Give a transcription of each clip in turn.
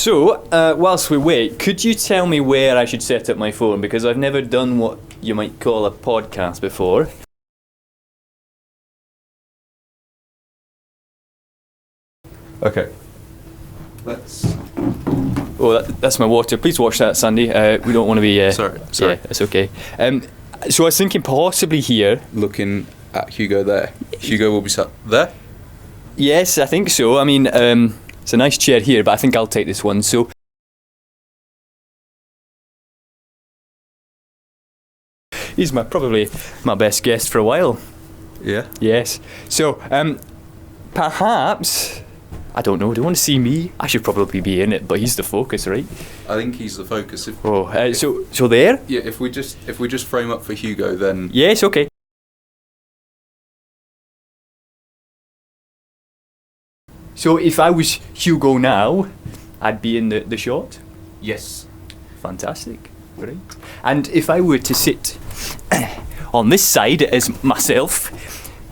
So, whilst we wait, could you tell me where I should set up my phone? Because I've never done what you might call a podcast before. Okay. Let's... Oh, that's my water. Please watch that, Sandy. We don't want to be... Sorry. Yeah, it's okay. So I was thinking possibly here... Looking at Hugo there. Hugo will be sat there? Yes, I think so. I mean, it's a nice chair here, but I think I'll take this one. So... He's probably my best guest for a while. Yeah. Yes. So, perhaps... I don't know. Do you want to see me? I should probably be in it, but he's the focus, right? I think he's the focus. So there? Yeah. If we just frame up for Hugo, then Yes. Okay. So if I was Hugo now, I'd be in the shot. yes. Fantastic. Right. And if I were to sit on this side as myself,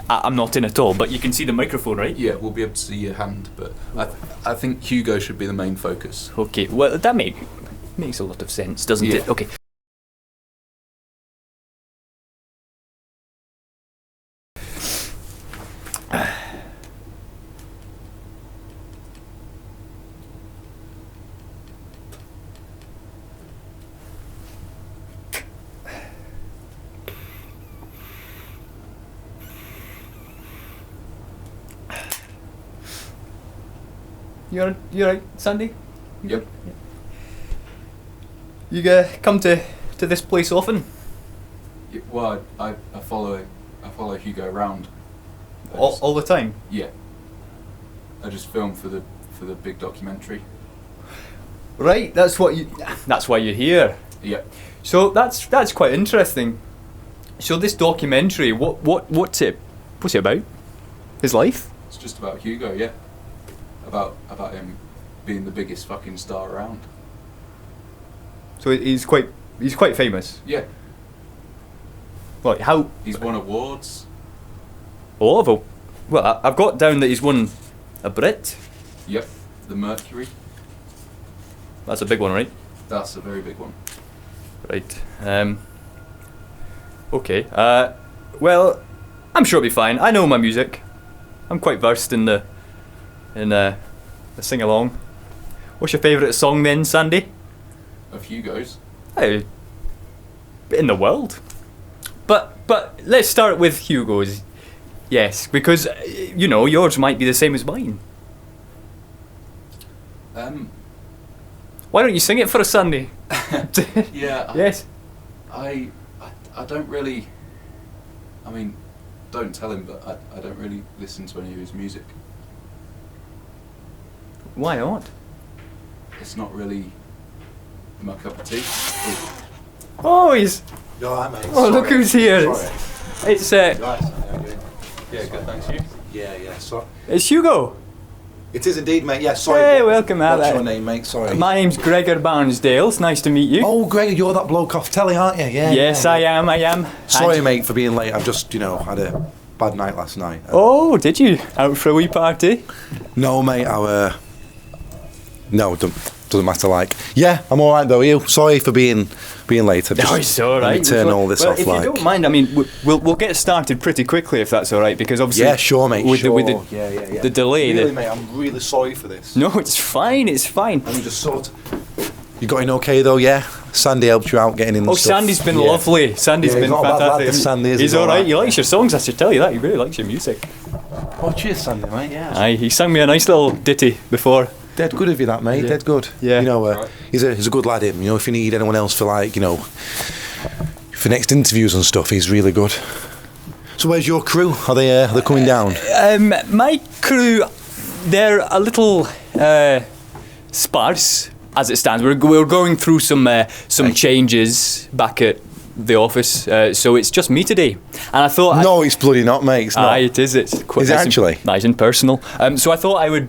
I'm not in at all, but you can see the microphone, right? Yeah, we'll be able to see your hand, but I think Hugo should be the main focus. Okay. Well, that makes a lot of sense, doesn't Yeah. it? Okay. You're right, Sandy? Yep. You come to this place often? Yeah, well, I follow Hugo around. All the time? Yeah. I just film for the big documentary. Right, that's why you're here. Yeah. So that's quite interesting. So this documentary, what's it about? His life? It's just about Hugo, yeah. About him being the biggest fucking star around. So he's quite famous. Yeah. Like how? He's won awards. Well, I've got down that he's won a Brit. Yep. The Mercury. That's a big one, right? That's a very big one. Right. Okay. Well, I'm sure it'll be fine. I know my music. I'm quite versed in the sing along. What's your favourite song then, Sandy? Of Hugo's. In the world. But let's start with Hugo's. Yes, because yours might be the same as mine. Why don't you sing it for us, Sandy? Yeah. Yes. I don't really. I mean, don't tell him, but I don't really listen to any of his music. Why not? It's not really my cup of tea. Oh, he's. You're all right, mate. Oh, look who's here. Sorry. It's Right, how you doing? Yeah, good. Thanks you. Yeah. Sorry. it's Hugo. It is indeed, mate. Yeah, sorry. Hey, welcome, What's Alex. your name, mate? Sorry. My name's Gregor Barnsdale. It's nice to meet you. Oh, Greg, you're that bloke off telly, aren't you? Yeah. Yes, yeah. I am. Sorry, mate, for being late. I've just, had a bad night last night. Oh, did you? Out for a wee party? No, mate. No, doesn't matter. Like, yeah, I'm all right though. Are you? Sorry for being late. No, it's all right. Let me turn all this off. If you don't mind, I mean, we'll get started pretty quickly if that's all right, because obviously. Yeah, sure, mate. With sure. the delay. Really, mate, I'm really sorry for this. No, it's fine. It's fine. Let me just sort. You got in okay though, yeah? Sandy helped you out getting in. Oh, and stuff. Sandy's been Yeah. lovely. Sandy's Yeah, been he's not a bad lad, fantastic. this Sandy, is He's he? all right. Alright. He likes your songs. I should tell you that. He really likes your music. Oh, cheers, Sandy, mate. Yeah. Aye, he sang me a nice little ditty before. Dead good of you, that mate. Yeah. Dead good. Yeah. Right. He's a good lad. Him. If you need anyone else for for next interviews and stuff, he's really good. So where's your crew? Are they coming down? My crew, they're a little sparse as it stands. We're going through some changes back at the office, so it's just me today. And I thought, No, it's bloody not, mate. It's not. aye, it is. It's quite Is it actually? nice and personal. So I thought I would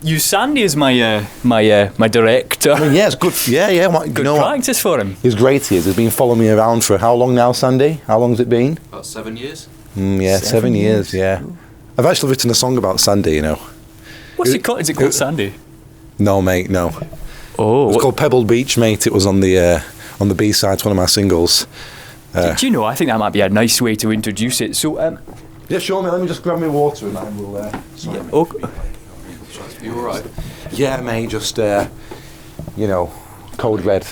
use Sandy as my my director. I mean, yeah, it's good. Yeah. Good practice for him. He's great. He is. He's been following me around for how long now, Sandy? How long's it been? About 7 years. Yeah, 7 years. Yeah. I've actually written a song about Sandy. What's it called? Is it called Sandy? No, mate. No. Oh, It's called Pebble Beach, mate. It was on the B-side to one of my singles. do you know, I think that might be a nice way to introduce it. So, Yeah, sure, mate. Let me just grab my water and then we'll... sorry, yeah, mate. oh, You all right? Yeah, mate, just, code red.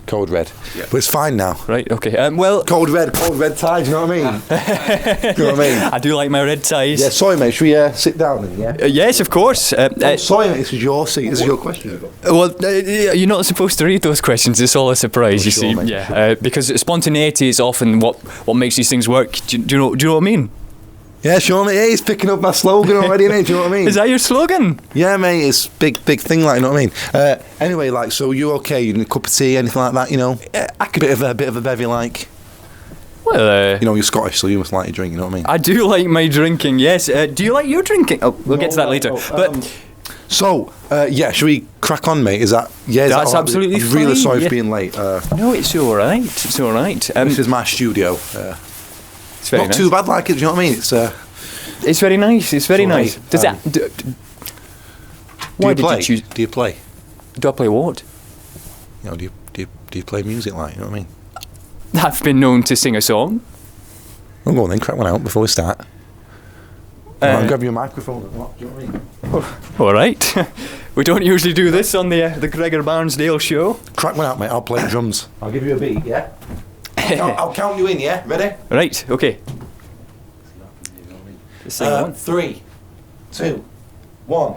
Code red. Yeah. But it's fine now. right, okay. Well, Code red tie, do you know what I mean? Do you know what I mean? I do like my red ties. Yeah, sorry, mate. Should we sit down then, yeah? Yes, of course. Sorry, mate. This is your seat. This is your question. You're not supposed to read those questions. It's all a surprise, Oh, you sure, see. mate, Yeah, because spontaneity is often what makes these things work. Do you know what I mean? Yeah, sure, mate. Yeah, he's picking up my slogan already, innit? Do you know what I mean? Is that your slogan? Yeah, mate. It's big thing, like, you know what I mean? Anyway, like, so you okay? You need a cup of tea, anything like that, you know? I could. Bit of a bevy, like. Well, You know, you're Scottish, so you must like your drink, you know what I mean? I do like my drinking. Yes. Do you like your drinking? Oh, we'll get to that later. But So, yeah, should we crack on, mate? Is that... Yeah, is That's that all right? absolutely I'm really fine, sorry yeah. for being late. no, it's all right. It's all right. This is my studio. It's very Not nice. too bad, like it, do you know what I mean? It's... It's very nice. It's very It's all nice. right. Does that? Why did you choose? Do you play? Do I play what? You know, do you play music, like, you know what I mean? I've been known to sing a song. Well, go on then, crack one out before we start. I'll grab you a microphone and what, do you know what I mean? All right. We don't usually do this on the Gregor Barnsdale show. Crack one out, mate. I'll play drums. I'll give you a beat, yeah? I'll count you in, yeah? Ready? Right. Okay. Sing one. 3, 2, 1.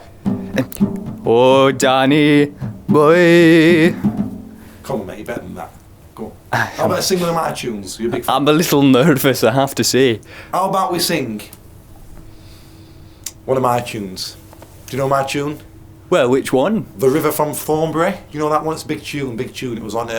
Oh, Danny boy. Come on, mate, you're better than that. Go on. How about sing one of my tunes? You're a big fan. I'm a little nervous, I have to say. How about we sing one of my tunes? Do you know my tune? Well, which one? The River from Thornbury. You know that one? It's a big tune. It was on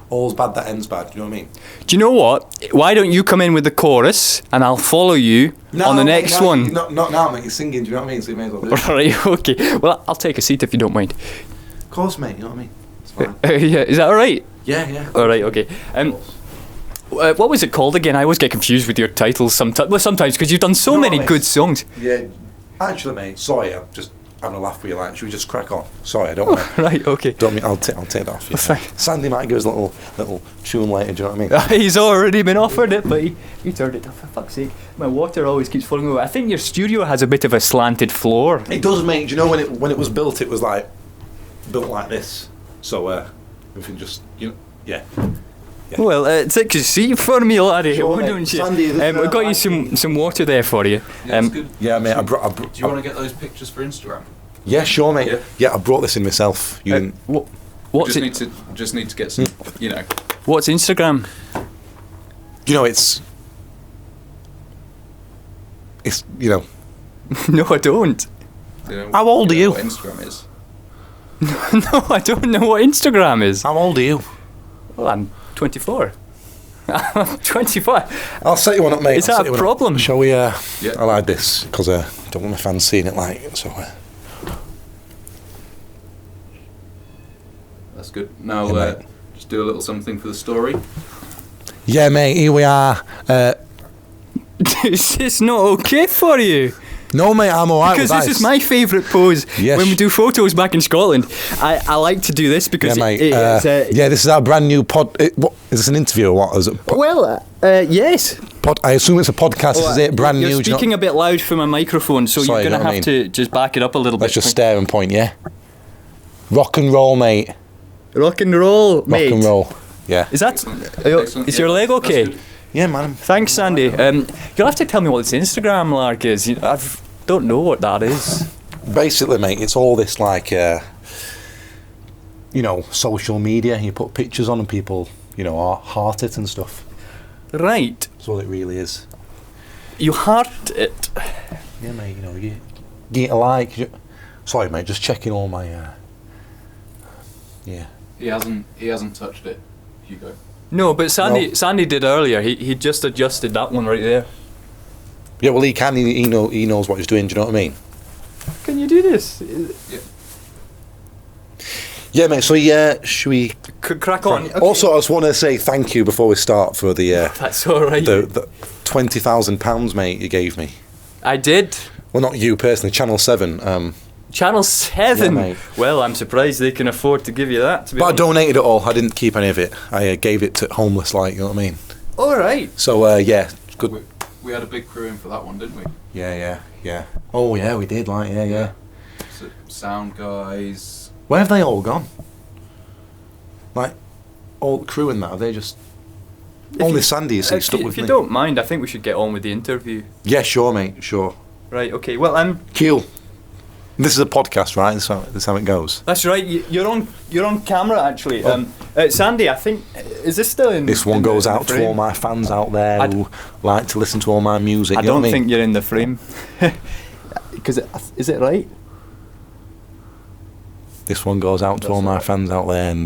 All's Bad That Ends Bad. Do you know what I mean? Do you know what? Why don't you come in with the chorus and I'll follow you on the next one? Not now, mate. You're singing. Do you know what I mean? So you may as well do it. Right, okay. Well, I'll take a seat if you don't mind. Of course, mate. You know what I mean? It's fine. Yeah, is that all right? Yeah. All right, okay. What was it called again? I always get confused with your titles sometimes. Well, sometimes because you've done so No, many mate. good songs. Yeah. Actually, mate. Sorry, I'm just having a laugh with you. Like, should we just crack on? Sorry, I don't want to. Right, okay. Don't mean I'll take that off. You. Fine. Sandy might give us a little tune later. Do you know what I mean? He's already been offered it, but he turned it off. For fuck's sake, my water always keeps falling over. I think your studio has a bit of a slanted floor. It does, mate. Do you know when it was built? It was like built like this. So everything just yeah. Well, take a seat for me, laddie. Sure, Why mate. don't you? Sandy, this, We've got you some water there for you. Yeah, that's good. Yeah, mate. Do you want to get those pictures for Instagram? Yeah, sure, mate. Yeah. Yeah, I brought this in myself. You didn't. What's Just need to get some, you know. What's Instagram? You know, it's No, I don't. You know How old are you? What Instagram is. No, I don't know what Instagram is. How old are you? Well, I'm 24. I'm 24. I'll set you one up, mate. Is I'll that set a you one up. problem? Shall we? Yeah. I like this because I don't want my fans seeing it like so. That's good. Now, Yeah, mate. just do a little something for the story. Yeah, mate. Here we are. Is this not okay for you? No, mate. I'm alright with Because this is my favourite pose. Yes. When we do photos back in Scotland, I like to do this Yeah, because mate. it's, This is our brand new pod. What is this? An interview or what? Is it yes. I assume it's a podcast. This is it. Brand You're new. do you know- speaking a bit loud for my microphone, so Sorry, you're going you know to what I have to just back it up a little Let's bit. just stare and point. Yeah. Rock and roll, mate. Rock and roll, mate. Rock and roll. Yeah. Is that? Excellent. Is your Yeah, leg that's okay? good. Yeah, man. Thanks, Sandy. You'll have to tell me what this Instagram lark is. I don't know what that is. Basically, mate, it's all this like, social media. You put pictures on and people, heart it and stuff. Right. That's all it really is. You heart it. Yeah, mate. You get a like. Sorry, mate. Just checking all my. Yeah. He hasn't touched it, Hugo. No, but Sandy did earlier. He just adjusted that one right there. Yeah. Well, he can. He knows what he's doing. Do you know what I mean? Can you do this? Yeah. Yeah, mate. So should we? Crack on. Okay. Also, I just want to say thank you before we start for the That's all right. the £20,000, mate. You gave me. I did. Well, not you personally. Channel 7. Channel 7? Yeah, mate. Well, I'm surprised they can afford to give you that, to be But I honest. donated it all. I didn't keep any of it. I gave it to homeless, like, you know what I mean? All right. So, yeah, it's good. We had a big crew in for that one, didn't we? Yeah. Oh, yeah, we did, like, yeah. So, sound guys. Where have they all gone? Like, all the crew and that, are they just... Only Sandy is stuck with If you me. don't mind, I think we should get on with the interview. Yeah, sure, mate, sure. Right, okay. Well, Cool. This is a podcast, right? That's how it goes. that's right. You're on camera, actually. Sandy, I think... Is this still in... This one in goes the out to frame? all my fans out there I'd- who like to listen to all my music. I you know don't what I mean? think you're in the frame. Because is it right? This one goes out to all my fans out there and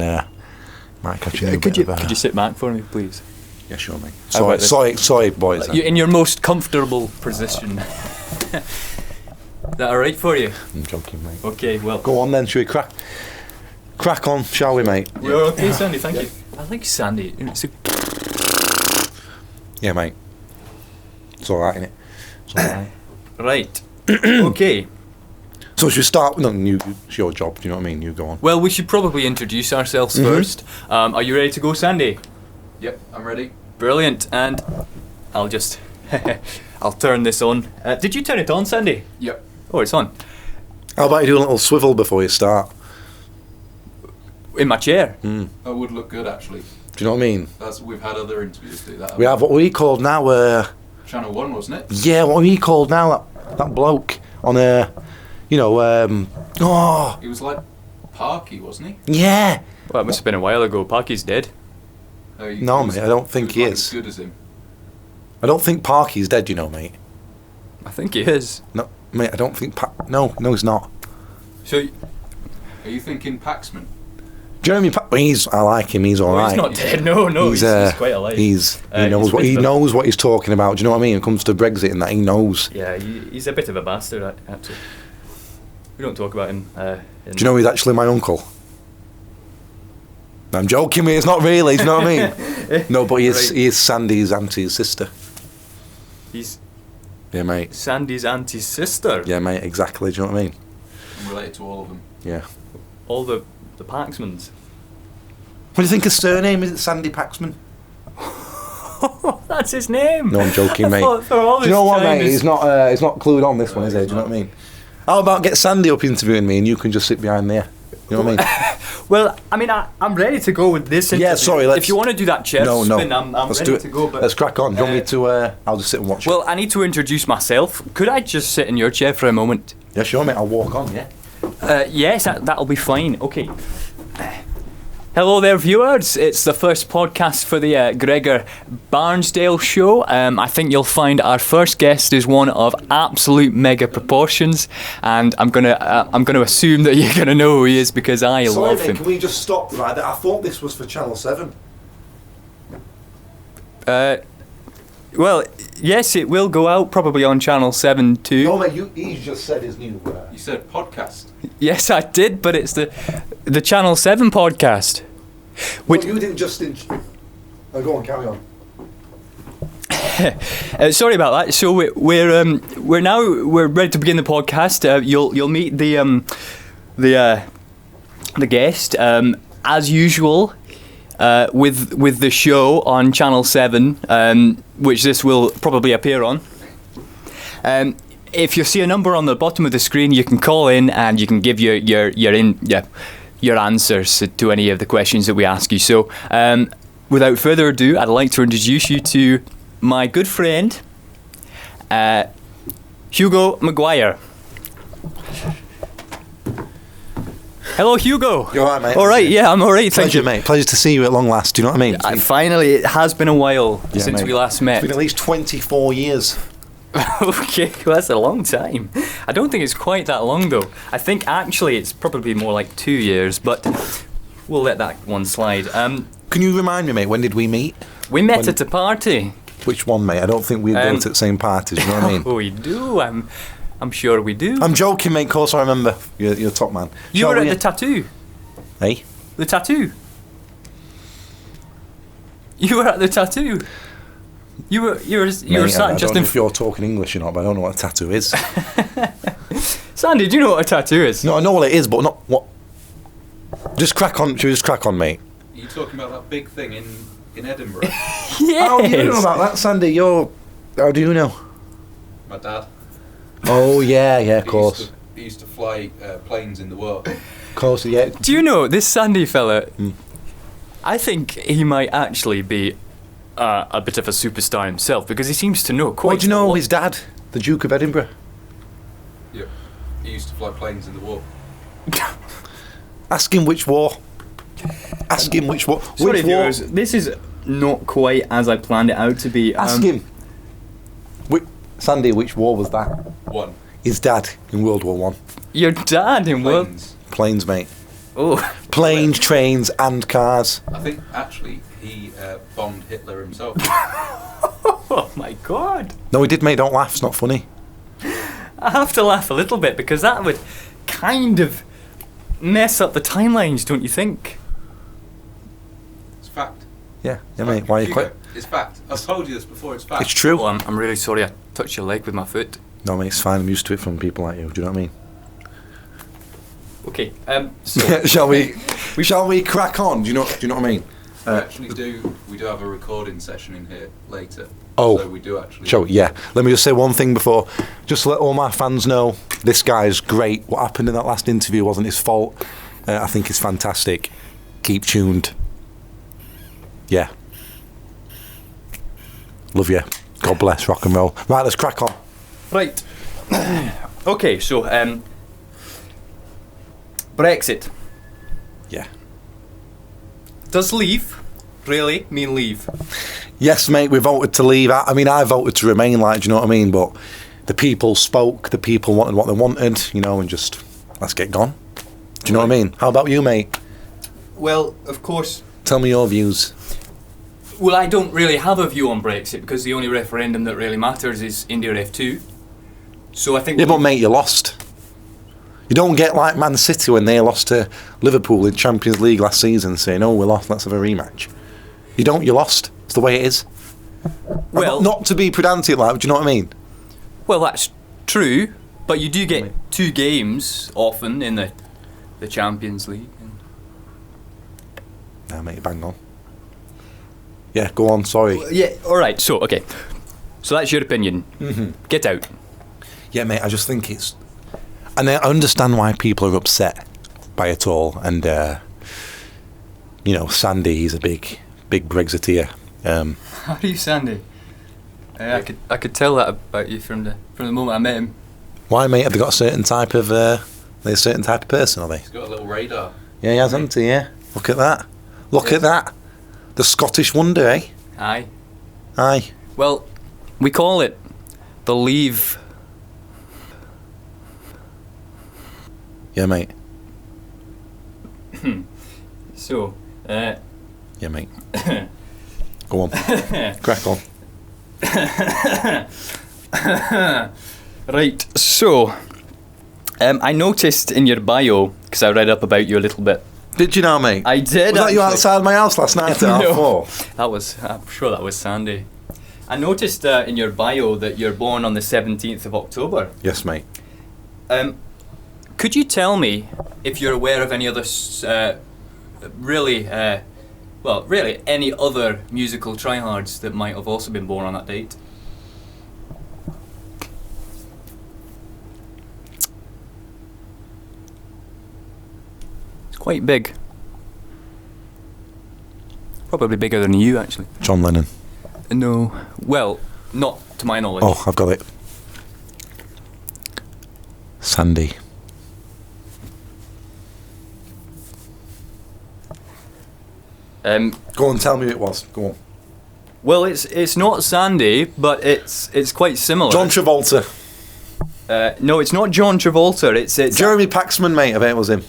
might catch you. Could you sit back for me, please? Yeah, sure, mate. How about Sorry, boys. You in your most comfortable position. Is that alright for you? I'm joking, mate. Okay, well. Go on then, shall we crack on, shall we, mate? We're okay, Sandy, thank you. I like Sandy. It's a Yeah, mate. It's alright, innit? It's alright. Right. Okay. So should we start? No, it's your job, do you know what I mean? You go on. Well, we should probably introduce ourselves first. Are you ready to go, Sandy? Yep, I'm ready. Brilliant. And I'll just... I'll turn this on. Did you turn it on, Sandy? Yep. Oh, it's on. How about you do a little swivel before you start? In my chair. That would look good, actually. Do you know what I mean? We've had other interviews do that. We have what we called now, Channel 1, wasn't it? yeah, what we called now, that bloke on a, He was like Parky, wasn't he? yeah. Well, it must have been a while ago. Parky's dead. No, mate, I don't think he was like is. as good as him. I don't think Parky's dead, you know, mate. I think he is. No, mate, I don't think no, he's not. So, Are you thinking Paxman? Jeremy I like him, he's alright. he's not dead. No, he's quite alive. He knows he's knows what he's talking about, do you know what I mean? When it comes to Brexit and that, he knows. Yeah, he's a bit of a bastard, actually. We don't talk about him. Do you know he's actually my uncle? I'm joking, mate, it's not really, do you know what I mean? No, but he is Sandy's auntie's sister. He's Yeah, mate. Sandy's auntie's sister. Yeah, mate, exactly, do you know what I mean? I'm related to all of them. Yeah. All the Paxmans. What do you think his surname is? It Sandy Paxman? That's his name. No, I'm joking, I mate. thought for all Do you know this what, time mate? it's- He's not clued on this one, is he? Do you know what I mean? How about get Sandy up interviewing me and you can just sit behind there? You know what I mean? Well, I mean, I'm ready to go with this interview. Yeah, sorry, let's... If you want to do that chair No, spin, I'm let's ready do it. to go. But Let's crack on. Do you want me to... I'll just sit and watch well, I need to introduce myself. Could I just sit in your chair for a moment? it. Yeah, sure, mate. I'll walk on, yeah? Yes, that'll be fine. Okay. Hello there, viewers. It's the first podcast for the Gregor Barnsdale show. I think you'll find our first guest is one of absolute mega proportions, and I'm gonna assume that you're gonna know who he is because I love him. can we just stop right there? I thought this was for Channel 7. Well, yes, it will go out probably on Channel 7 too. No, mate, he just said his new... You said podcast. Yes, I did, but it's the Channel 7 podcast. Which, you didn't just... Oh, go on, carry on. sorry about that. So we're ready to begin the podcast. You'll meet the guest as usual with the show on Channel 7, which this will probably appear on. If you see a number on the bottom of the screen, you can call in and you can give your answers to any of the questions that we ask you. So, without further ado, I'd like to introduce you to my good friend, Hugo Maguire. Hello, Hugo. You alright, mate? All right, yeah, I'm all right. Thank Pleasure, you, mate. Pleasure to see you at long last. Do you know what I mean? Finally, it has been a while Yeah, since mate. we last met. It's been at least 24 years. Okay, well, that's a long time. I don't think it's quite that long, though. I think actually it's probably more like 2 years, but we'll let that one slide. Can you remind me, mate, when did we meet? We met at a party. Which one, mate? I don't think we go to the same parties, you know what I mean? Oh, we do. I'm sure we do. I'm joking, mate, of course I remember. You're top man. You were at the tattoo. Hey? The tattoo. You were at the tattoo. You were Mate, sat I just don't know in. if you're talking English or not, but I don't know what a tattoo is. Sandy, do you know what a tattoo is? No, I know what it is, but not what. Just crack on. Should we just crack on, mate? Are you talking about that big thing in Edinburgh? Yes. How do you know about that, Sandy? How do you know? My dad. Oh yeah, of course. He used to fly planes in the war. Of course, yeah. Do you know this Sandy fella? I think he might actually be a bit of a superstar himself because he seems to know quite. What do you a know? lot. His dad, the Duke of Edinburgh. Yeah. He used to fly planes in the war. Ask him which war. Ask him which war. Sorry, Which war? viewers, this is not quite as I planned it out to be. Ask him. Sandy, which war was that? One. His dad in World War One. Your dad in World. Planes. Planes, mate. Oh. Planes, trains, and cars. I think actually he bombed Hitler himself. Oh my god. No, he did, mate. Don't laugh. It's not funny. I have to laugh a little bit because that would kind of mess up the timelines, don't you think? It's fact. Yeah, mate. Why are you Hugo, quite? It's fact. I've told you this before. It's fact. It's true. Oh, I'm really sorry. I touched your leg with my foot. No, mate. It's fine. I'm used to it from people like you. Do you know what I mean? Okay. So Shall we? Shall we crack on? Do you know what I mean? We actually do. We do have a recording session in here later. Oh. So we do actually. So yeah, let me just say one thing before, just to let all my fans know, this guy's great. What happened in that last interview wasn't his fault. I think it's fantastic. Keep tuned. Yeah. Love you. God bless rock and roll. Right, let's crack on. right. Okay. So Brexit. Yeah. Does leave really mean leave? Yes, mate, we voted to leave. I mean, I voted to remain, like, do you know what I mean? But the people spoke, the people wanted what they wanted, you know, and just, let's get gone. Do you know what I mean? How about you, mate? Well, of course. Tell me your views. Well, I don't really have a view on Brexit because the only referendum that really matters is India F2. So I think. Yeah, but mate, you lost. You don't get like Man City when they lost to Liverpool in Champions League last season saying, oh, we lost, let's have a rematch. You don't, you lost. It's the way it is. Well, not to be pedantic, like, do you know what I mean? Well, that's true, but you do get 2 games often in the Champions League. Nah, mate, bang on. Yeah, go on, sorry. Yeah, alright, so, okay. So that's your opinion. Mm-hmm. Get out. Yeah, mate, I just think it's... And I understand why people are upset by it all. And, you know, Sandy, he's a big Brexiteer. How are you, Sandy? I could tell that about you from the moment I met him. Why, mate? Have they got a certain type of... they're a certain type of person, are they? He's got a little radar. Yeah, he has, hasn't he? Yeah. Look at that. Look at that. The Scottish wonder, eh? Aye. Aye. Well, we call it the leave. Yeah, mate. So, Yeah, mate. Go on. Crack on. Right, so I noticed in your bio, because I read up about you a little bit. Did you know, mate? I did. Was that you actually. outside my house last night at half 4? That was, I'm sure that was Sandy. I noticed in your bio that you're born on the 17th of October. Yes, mate. Could you tell me if you're aware of any other, really any other musical tryhards that might have also been born on that date? It's quite big. Probably bigger than you, actually. John Lennon. No. Well, not to my knowledge. Oh, I've got it. Sandy. Go on, tell me who it was. Go on. Well, it's not Sandy, but it's quite similar. John Travolta. No, it's not John Travolta. It's Jeremy Paxman, mate. I bet it was him.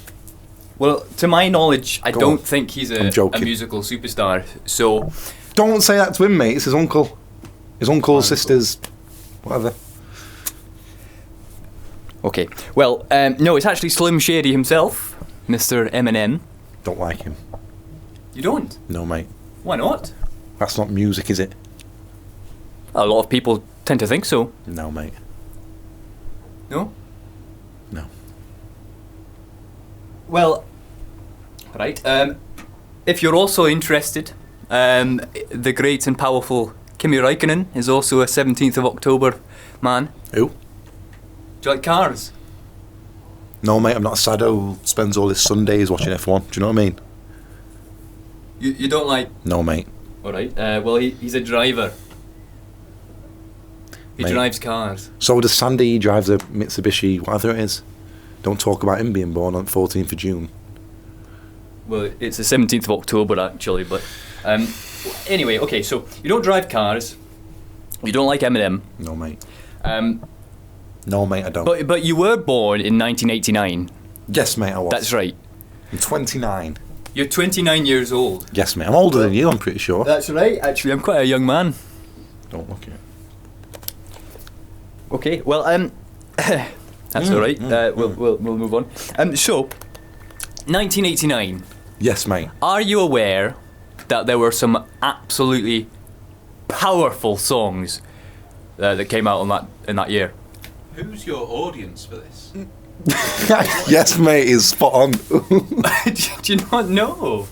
Well, to my knowledge, I Go don't on. think he's I'm a joking. musical superstar. So, Don't say that to him, mate. It's his uncle. His uncle's sister's... whatever. okay. Well, no, it's actually Slim Shady himself, Mr. Eminem. Don't like him. You don't? No, mate. Why not? That's not music, is it? A lot of people tend to think so. No, mate. No? No. Well, right. If you're also interested, the great and powerful Kimi Räikkönen is also a 17th of October man. Who? Do you like cars? No, mate, I'm not a sado who spends all his Sundays watching F1. Do you know what I mean? You don't like... No, mate. Alright, well, he's a driver. He Mate. drives cars. So does Sandy. He drives a Mitsubishi, whatever it is. Don't talk about him being born on 14th of June. Well, it's the 17th of October, actually, but... anyway, okay, so you don't drive cars. You don't like Eminem. No, mate. Um, No, mate, I don't. but you were born in 1989. Yes, mate, I was. That's right. I'm 29. You're 29 years old. Yes, mate. I'm older than you, I'm pretty sure. That's right. Actually, I'm quite a young man. Don't look at it. Okay, well, that's all right. We'll move on. So, 1989. Yes, mate. Are you aware that there were some absolutely powerful songs that came out in that year? Who's your audience for this? Yes, mate, is spot on. Do you not know?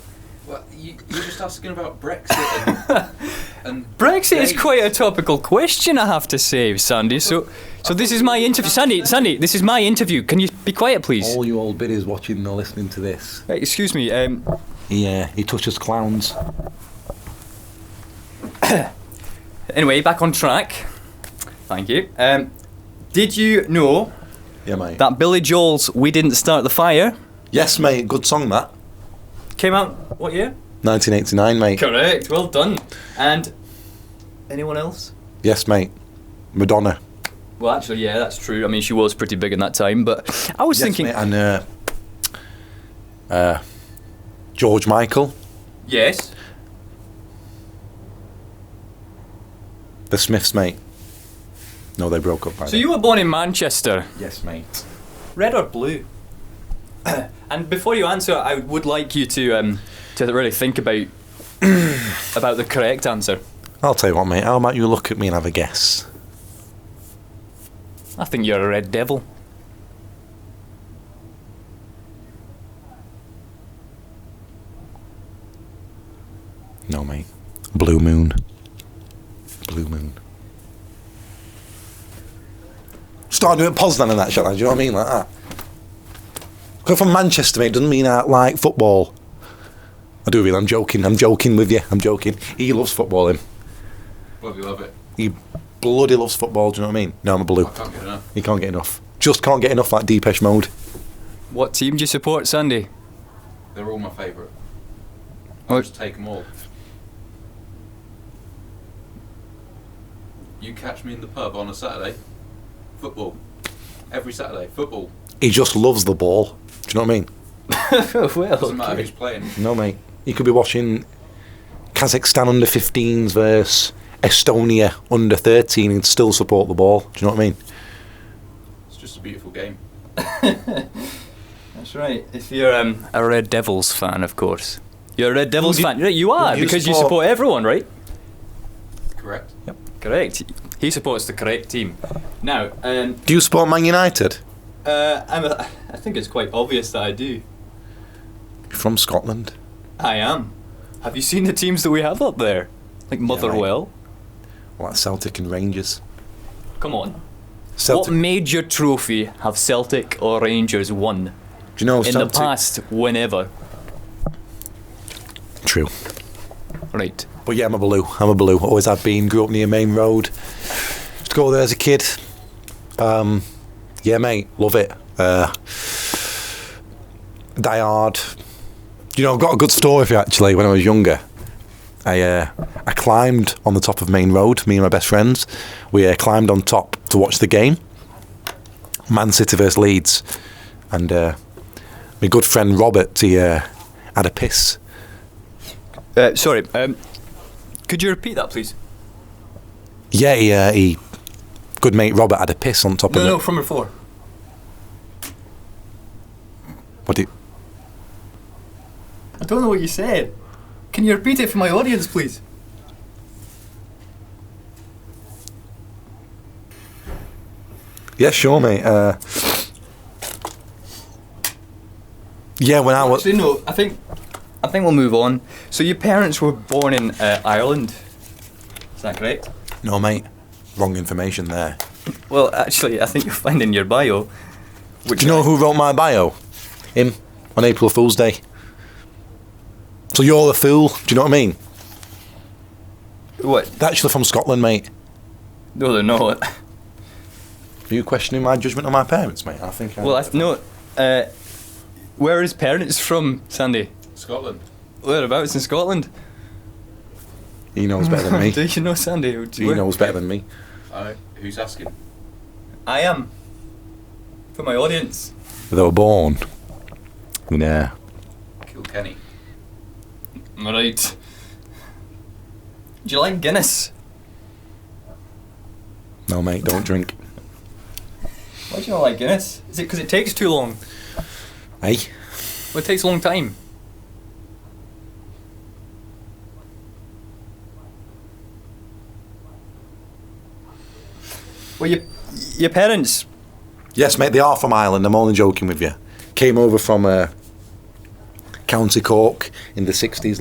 Well, you're just asking about Brexit and Brexit is dates. quite a topical question, I have to say, Sandy. So this is my interview. Sandy, this is my interview. Can you be quiet, please? All you old biddies watching or listening to this. Right, excuse me. He touches clowns. Anyway, back on track. Thank you. Did you know Yeah, mate. that Billy Joel's "We Didn't Start the Fire" Yes, mate, good song that. came out what year? 1989, mate. Correct. Well done. And anyone else? Yes, mate. Madonna. Well, actually, yeah, that's true. I mean, she was pretty big in that time. But I was Yes, thinking, mate, and George Michael. yes. The Smiths, mate. No, they broke up by So then. you were born in Manchester. Yes, mate. Red or blue? And before you answer, I would like you to really think about the correct answer. I'll tell you what, mate. How about you look at me and have a guess? I think you're a red devil. No, mate. Blue Moon. Blue Moon. Start doing Poznan and that shit, like, do you know what I mean? Like that. Go from Manchester, mate, doesn't mean I like football. I do really, I'm joking with you, I'm joking. He loves football, him. Bloody love it. He bloody loves football, do you know what I mean? No, I'm a blue. I can't get enough. He can't get enough. Just can't get enough like Depeche Mode. What team do you support, Sandy? They're all my favourite. Oh. I'll just take them all. You catch me in the pub on a Saturday, football. Every Saturday, football. He just loves the ball. Do you know what I mean? Well, Doesn't matter who's playing. No, mate. You could be watching Kazakhstan under 15s versus Estonia under 13 and still support the ball. Do you know what I mean? It's just a beautiful game. That's right. If you're a Red Devils fan, of course. You're a Red Devils Who do you- fan. Right, you are, who do you because you support? support everyone, right? Correct. Correct. He supports the correct team. Now, Do you support Man United? I think it's quite obvious that I do. You're from Scotland. I am. Have you seen the teams that we have up there? Like Motherwell? Well, that's Celtic and Rangers. Come on. Celtic. What major trophy have Celtic or Rangers won Do you know in Celtic? the past, whenever? True. Right. But yeah, I'm a blue. Always have been. Grew up near Main Road. Used to go there as a kid. Yeah, mate. Love it. Die Hard. You know, I've got a good story for you actually. When I was younger, I climbed on the top of Main Road. Me and my best friends. We climbed on top to watch the game. Man City versus Leeds. And my good friend Robert, he had a piss. Sorry. Could you repeat that, please? Yeah, he good mate Robert had a piss on top of No, it. from before. What do you... I don't know what you said. Can you repeat it for my audience, please? Yeah, sure, mate. Yeah, when I was... Actually, no. I think we'll move on. So your parents were born in Ireland. Is that correct? No, mate. Wrong information there. Well, actually, I think you'll find in your bio. Do you know who wrote my bio? Him, on April Fool's Day. So you're the fool, do you know what I mean? What? They're actually from Scotland, mate. No, they're not. Are you questioning my judgment on my parents, mate? I think Well, no. Where are his parents from, Sandy? Scotland. Whereabouts in Scotland? He knows better than me. Do you know Sandy? He knows better than me. Who's asking? I am. For my audience. They were born in Kilkenny. Right. Do you like Guinness? No, mate, don't drink. Why do you not like Guinness? Is it because it takes too long? Hey? Well, it takes a long time. Well, your parents... Yes, mate, they are from Ireland. I'm only joking with you. Came over from County Cork in the 60s,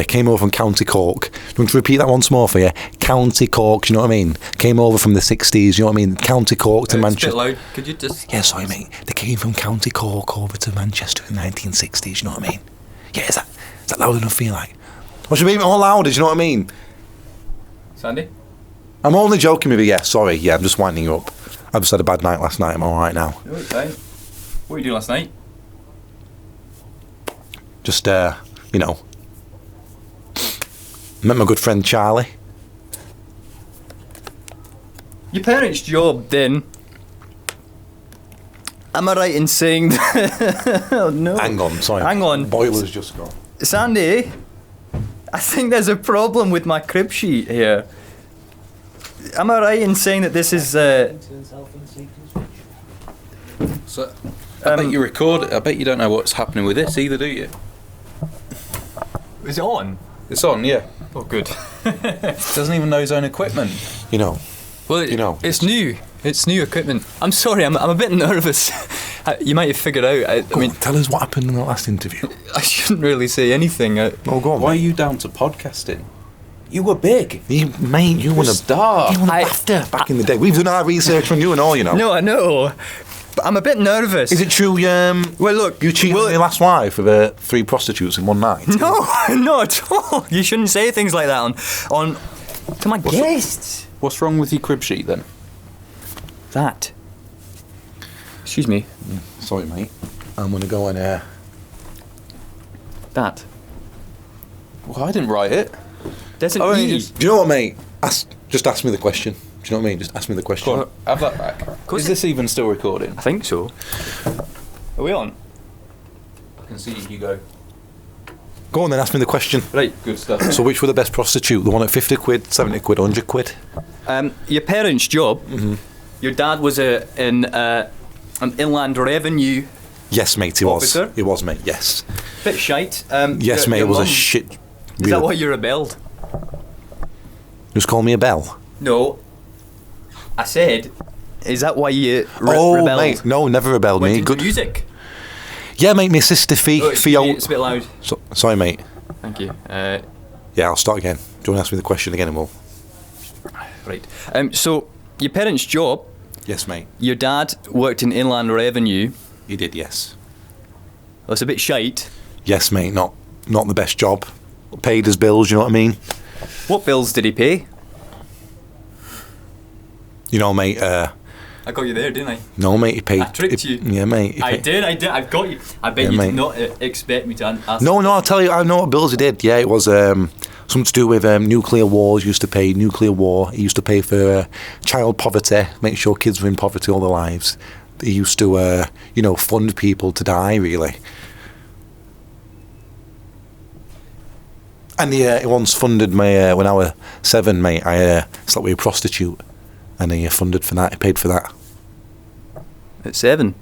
came over from County Cork. Do you want to repeat that once more for you? County Cork, do you know what I mean? Came over from the 60s, you know what I mean? County Cork to Manchester. It's a bit loud. Could you just... Yeah, sorry, mate. They came from County Cork over to Manchester in the 1960s, you know what I mean? Yeah, is that loud enough for you, like? What should be more louder, do you know what I mean? Sandy? I'm only joking with you, yeah, sorry. Yeah, I'm just winding you up. I just had a bad night last night, I'm alright now. No, it's fine. What did you do last night? Just, met my good friend Charlie. Your parents' job, then... Am I right in saying that... Oh, no. Hang on, sorry. Hang on. Boiler's just gone. Sandy, I think there's a problem with my crib sheet here. Am I right in saying that this is... So, I bet you record it. I bet you don't know what's happening with this either, do you? Is it on? It's on, yeah. Oh, good. Doesn't even know his own equipment. You know. Well, it's new. It's new equipment. I'm sorry, I'm a bit nervous. You might have figured out. I mean, tell us what happened in the last interview. I shouldn't really say anything. Oh, go on. Why are you down to podcasting? You were big. You were a star. You won a BAFTA back in the day. We've done our research on you and all, you know. No, I know. But I'm a bit nervous. Is it true? Well, look, you cheated on your last wife with 3 prostitutes in one night. No, not at all. You shouldn't say things like that on to my guests. What's wrong with your crib sheet then? That. Excuse me. Sorry, mate. I'm gonna go and That. Well, I didn't write it. There's an do E. you know what, mate? Just ask me the question. Do you know what I mean? Just ask me the question. Go on, have that back. Is this even still recording? I think so. Are we on? I can see you go. Go on then, ask me the question. Right. Good stuff. So which were the best prostitute? The one at 50 quid, 70 quid, 100 quid? Your parents' job, your dad was in an inland revenue Yes, mate, he officer. was. He was, mate, yes. Bit shite. Yes, mate, it was a shit... Is that why you rebelled? Just call me a bell. No. I said, is that why you rebelled? Oh, mate, no, never rebelled, Went mate. into Good. music? Yeah, mate, my sister It's a bit loud. Sorry, mate. Thank you. Yeah, I'll start again. Do you want to ask me the question again and we'll... Right. So, your parents' job, Yes, mate. your dad worked in inland revenue. He did, yes. Well, it's a bit shite. Yes, mate, not the best job. Paid his bills, you know what I mean? What bills did he pay? You know, mate, I got you there, didn't I? no, mate, he paid... I tricked you. Yeah, mate. I did. I've got you. I bet Yeah, you mate. did not expect me to ask. No, I'll tell you, I know what bills he did. Yeah, it was something to do with nuclear wars. He used to pay nuclear war. He used to pay for child poverty, make sure kids were in poverty all their lives. He used to, fund people to die, really. And he once funded me, when I was 7, mate, I slept with a prostitute. And he funded for that, he paid for that. At 7?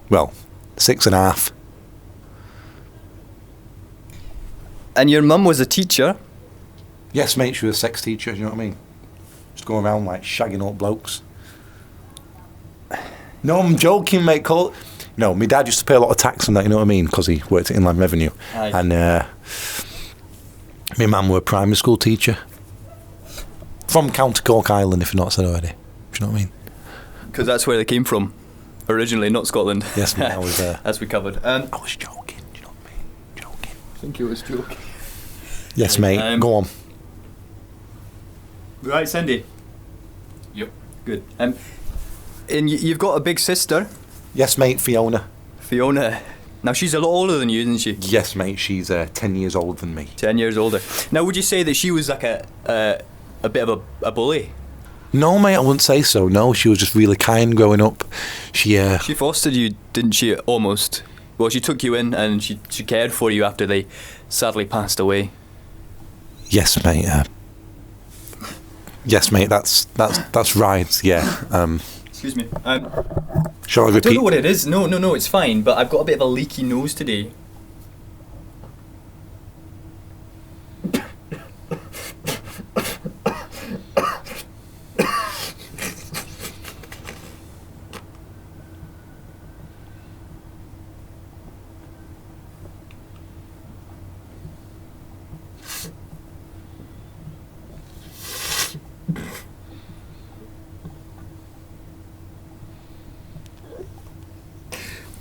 Well, 6.5. And your mum was a teacher? Yes, mate, she was a sex teacher, you know what I mean? Just going around like shagging up blokes. No, I'm joking, mate. No, my dad used to pay a lot of tax on that, you know what I mean? Because he worked at Inland Revenue. Aye. And my mum were a primary school teacher. From County Cork Island, if you're not said already. Do you know what I mean? Because that's where they came from, originally, not Scotland. Yes, mate, I was there. As we covered. I was joking, do you know what I mean? Joking. I think you was joking. Yes, mate, go on. Right, Cindy. Yep. Good. And you've got a big sister, Yes, mate, Fiona. Fiona. Now, she's a lot older than you, isn't she? Yes, mate, she's 10 years older than me. 10 years older. Now, would you say that she was like a bit of a bully? No, mate, I wouldn't say so. No, she was just really kind growing up. She fostered you, didn't she, almost? Well, she took you in and she cared for you after they sadly passed away. Yes, mate. Yes, mate, that's right, yeah. Excuse me. Shall I I don't repeat? know what it is. No, it's fine, but I've got a bit of a leaky nose today.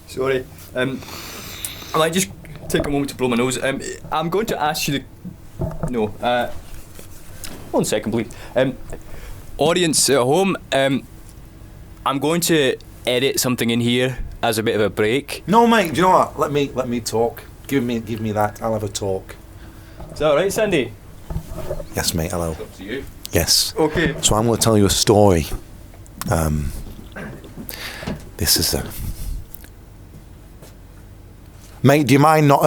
Sorry. I might just take a moment to blow my nose. I'm going to ask you to... No. 1 second, please. Audience at home, I'm going to edit something in here as a bit of a break. No, mate, do you know what? Let me talk. Give me that. I'll have a talk. Is that alright, Sandy? Yes, mate, hello. It's up to you. Yes. Okay. So I'm going to tell you a story. This is a... Mate, do you mind not,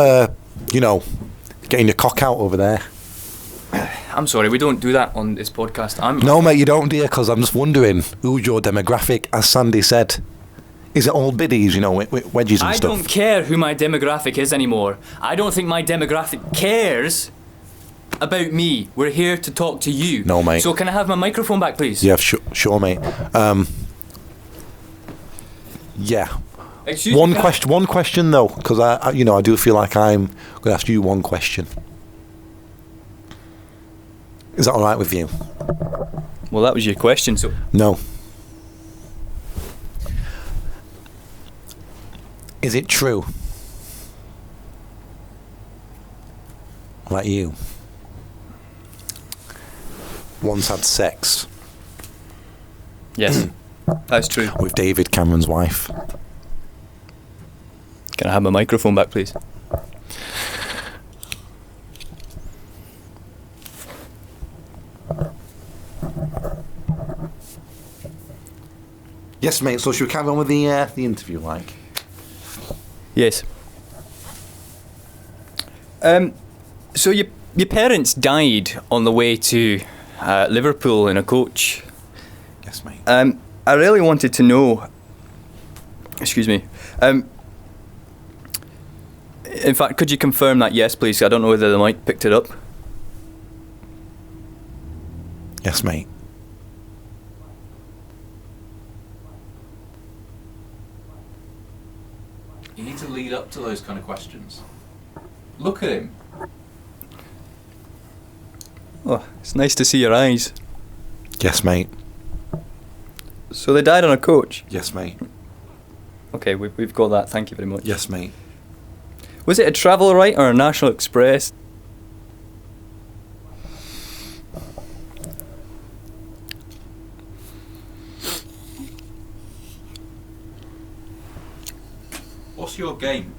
getting your cock out over there? I'm sorry, we don't do that on this podcast. No, mate, you don't, dear, because I'm just wondering who's your demographic, as Sandy said. Is it all biddies, with wedges and I stuff? don't care who my demographic is anymore. I don't think my demographic cares about me. We're here to talk to you. No, mate. So can I have my microphone back, please? Yeah, sure, mate. Yeah. Excuse One me. one question though, because I do feel like I'm going to ask you one question. Is that all right with you? Well, that was your question, so... No. Is it true? Like you once had sex Yes, that's true. with David Cameron's wife? Can I have my microphone back, please? Yes, mate. So should we carry on with the interview, like? Yes. So your parents died on the way to Liverpool in a coach. Yes, mate. I really wanted to know... Excuse me. In fact, could you confirm that? Yes, please. I don't know whether the mic picked it up. Yes, mate. You need to lead up to those kind of questions. Look at him. Oh, it's nice to see your eyes. Yes, mate. So they died on a coach? Yes, mate. Okay, we've got that. Thank you very much. Yes, mate. Was it a Travel Right or a National Express? What's your game?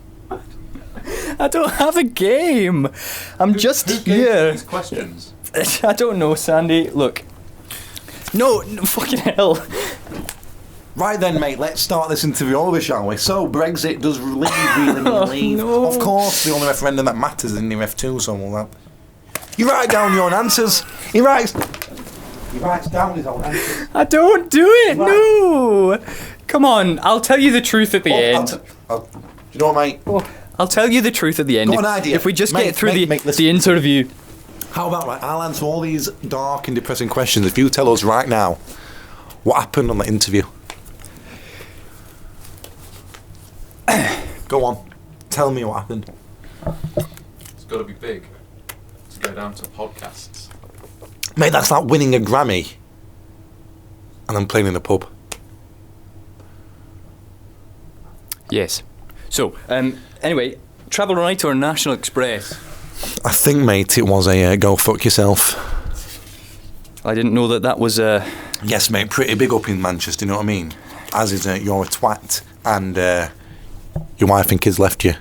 I don't have a game. I'm just Who gave you here. these questions? I don't know, Sandy. Look. No, fucking hell. Right then, mate, let's start this interview over, shall we? So, Brexit does really leave. No. Of course, the only referendum that matters is in the F2, so we'll have... You write down your own answers. He writes down his own answers. I don't do it, Right. no. Come on, I'll tell you the truth at the end. Do you know what, mate? I'll tell you the truth at the end. Got an idea? If we just Mate, get through mate, listen. the interview. How about, right, I'll answer all these dark and depressing questions if you tell us right now what happened on the interview. Go on. Tell me what happened. It's got to be big to go down to podcasts. Mate, that's like winning a Grammy. And I'm playing in a pub. Yes. So, anyway, Travel Right or National Express? I think, mate, it was a go fuck yourself. I didn't know that was a... Yes, mate, pretty big up in Manchester, you know what I mean? As is you're a twat and your wife and kids left you.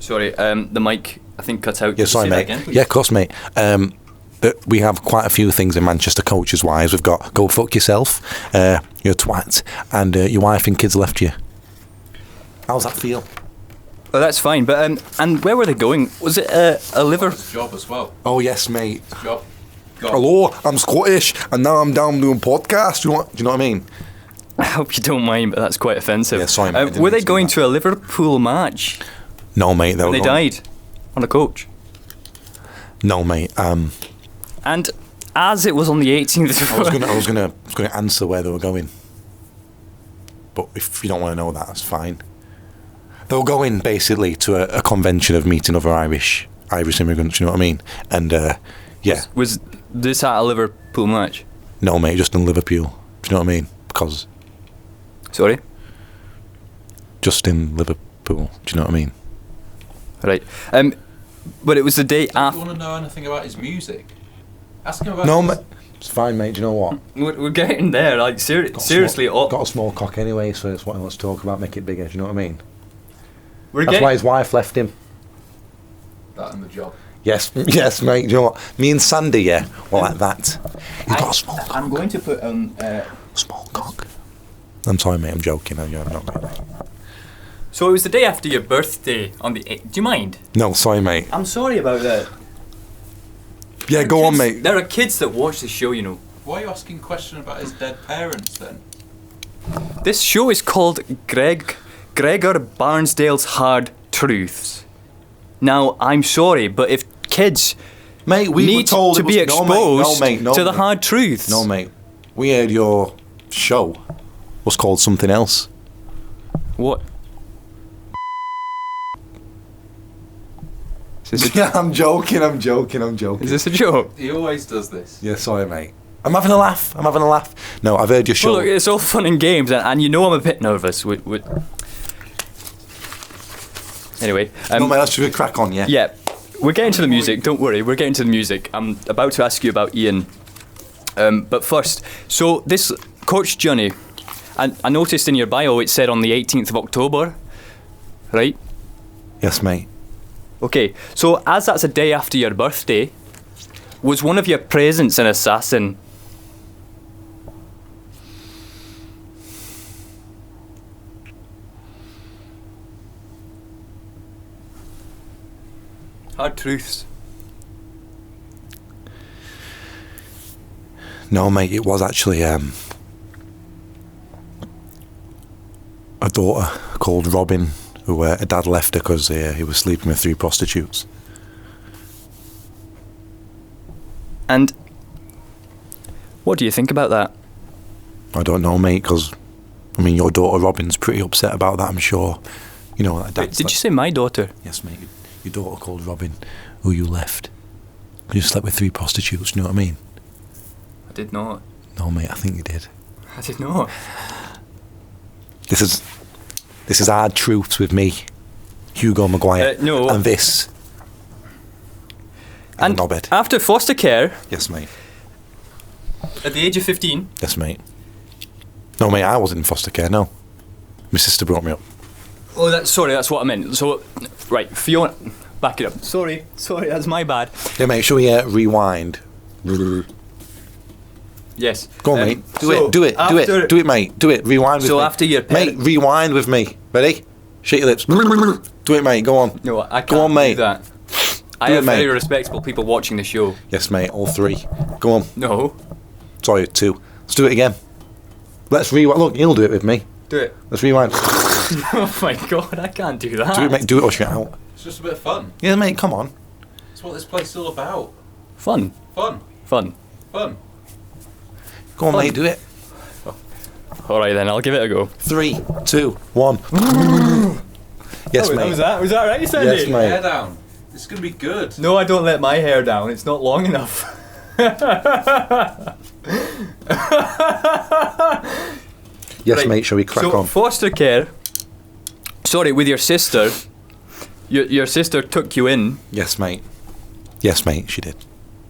Sorry, the mic, I think, cut out. Yeah, sorry, mate. Yeah, of course, mate. But we have quite a few things in Manchester coaches-wise. We've got go fuck yourself, you're a twat, and your wife and kids left you. How's that feel? Oh, that's fine, but and where were they going? Was it a liver... It's a job as well. Oh, yes, mate. It's a job. Go on. Hello, I'm Scottish, and now I'm down doing podcasts. Do you know what I mean? I hope you don't mind, but that's quite offensive. Yeah, sorry, mate, I didn't were they mean to do going that. to a Liverpool match? No, mate. They died on a coach. No, mate. And as it was on the 18th... I was gonna answer where they were going, but if you don't want to know that, that's fine. They were going basically to a convention of meeting other Irish immigrants. You know what I mean? And yeah. Was this at a Liverpool match? No, mate. Just in Liverpool. Do you know what I mean? Because Sorry? just in Liverpool. Do you know what I mean? Right. But it was the day Do you after... want to know anything about his music? Ask him about No, his... mate. It's fine, mate. Do you know what? We're getting there, like, seriously. Got a small cock anyway, so it's what he wants to talk about. Make it bigger. Do you know what I mean? That's why his wife left him. That and the job. Yes, yes, mate. Do you know what? Me and Sandy, yeah, well, like that. He's got a small cock. I'm going to put on... Small cock. I'm sorry, mate. I'm joking. I'm not, mate. So it was the day after your birthday on the 8th. Do you mind? No, sorry, mate. I'm sorry about that. Yeah, go on, mate. There are kids that watch the show, you know. Why are you asking a question about his dead parents then? This show is called Gregor Barnsdale's Hard Truths. Now, I'm sorry, but if kids Mate, we were need told to it be was- no, mate, exposed no, mate, no, to the mate. hard truths... No, mate. We heard your show was called something else. What? Is this, Yeah, I'm joking. is this a joke? He always does this. Yeah, sorry, mate. I'm having a laugh. No, I've heard your show. Well, look, it's all fun and games, and you know I'm a bit nervous. Anyway, no, mate, let's just crack on, yeah? yeah, we're getting to the music. Don't worry, we're getting to the music. I'm about to ask you about Ian, but first, so this Coach Johnny, I noticed in your bio it said on the 18th of October, right? Yes, mate. Okay, so as that's a day after your birthday, was one of your presents an assassin? Hard truths. No, mate, it was actually a daughter called Robin, who her dad left her because he was sleeping with 3 prostitutes. And what do you think about that? I don't know, mate, because, I mean, your daughter Robin's pretty upset about that, I'm sure. You know, that Wait, did you say my daughter? Yes, mate. Your daughter called Robin, who you left. You slept with 3 prostitutes, you know what I mean? I did not. No, mate, I think you did. I did not. This is hard truths with me, Hugo Maguire. No. And this. And knobhead. after foster care, Yes, mate. at the age of 15, Yes, mate. No, mate, I wasn't in foster care, no. My sister brought me up. oh, that's what I meant. So, right, Fiona, back it up. Sorry, that's my bad. Yeah, mate, shall we rewind? Yes. Go on, mate. Do so it, do it, mate. Do it. Rewind with So me. after your Mate, rewind with me. Ready? Shake your lips. Do it, mate. Go on. No, I can't Go on, mate. do that. I Do it, have very mate. respectable people watching the show. Yes, mate, all 3. Go on. No. Sorry, 2. Let's do it again. Let's rewind. Look, you'll do it with me. Do it. Let's rewind. Oh my god, I can't do that. Do it, mate. Do it or shut out. It's just a bit of fun. Yeah, mate, come on. That's what this place is all about. Fun. Fun. Fun. Fun. Go on, Fun. mate, do it. Alright then, I'll give it a go. 3, 2, 1. Yes, mate. Was that right, Sandy? Yes, mate. Hair down. It's going to be good. No, I don't let my hair down. It's not long enough. Yes, Right. mate. Shall we crack So on? foster care. Sorry, with your sister. Your sister took you in. Yes, mate. Yes, mate. She did.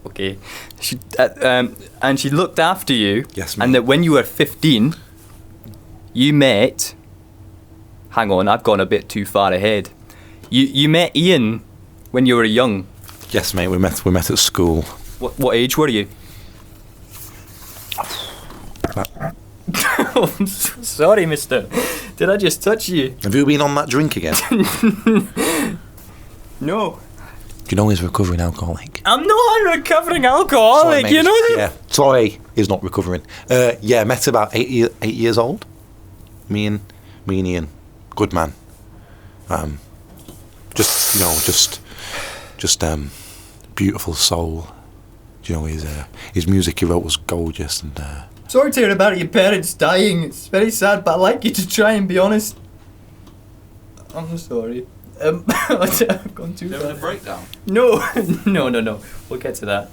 Okay. And she looked after you. Yes, mate. And that when you were 15, you met. Hang on, I've gone a bit too far ahead. You met Ian when you were young. Yes, mate. We met at school. What age were you? Oh, I'm so sorry, mister. Did I just touch you? Have you been on that drink again? No. Do you know he's a recovering alcoholic? I'm not a recovering alcoholic, Sorry, you know that? Yeah. Sorry, he's not recovering. Yeah, met about 8 years old. Me and Ian. Good man. Just beautiful soul. Do you know his music he wrote was gorgeous and. Sorry to hear about your parents dying. It's very sad, but I'd like you to try and be honest. I'm sorry. I've gone too Having a far. breakdown. No. No. We'll get to that.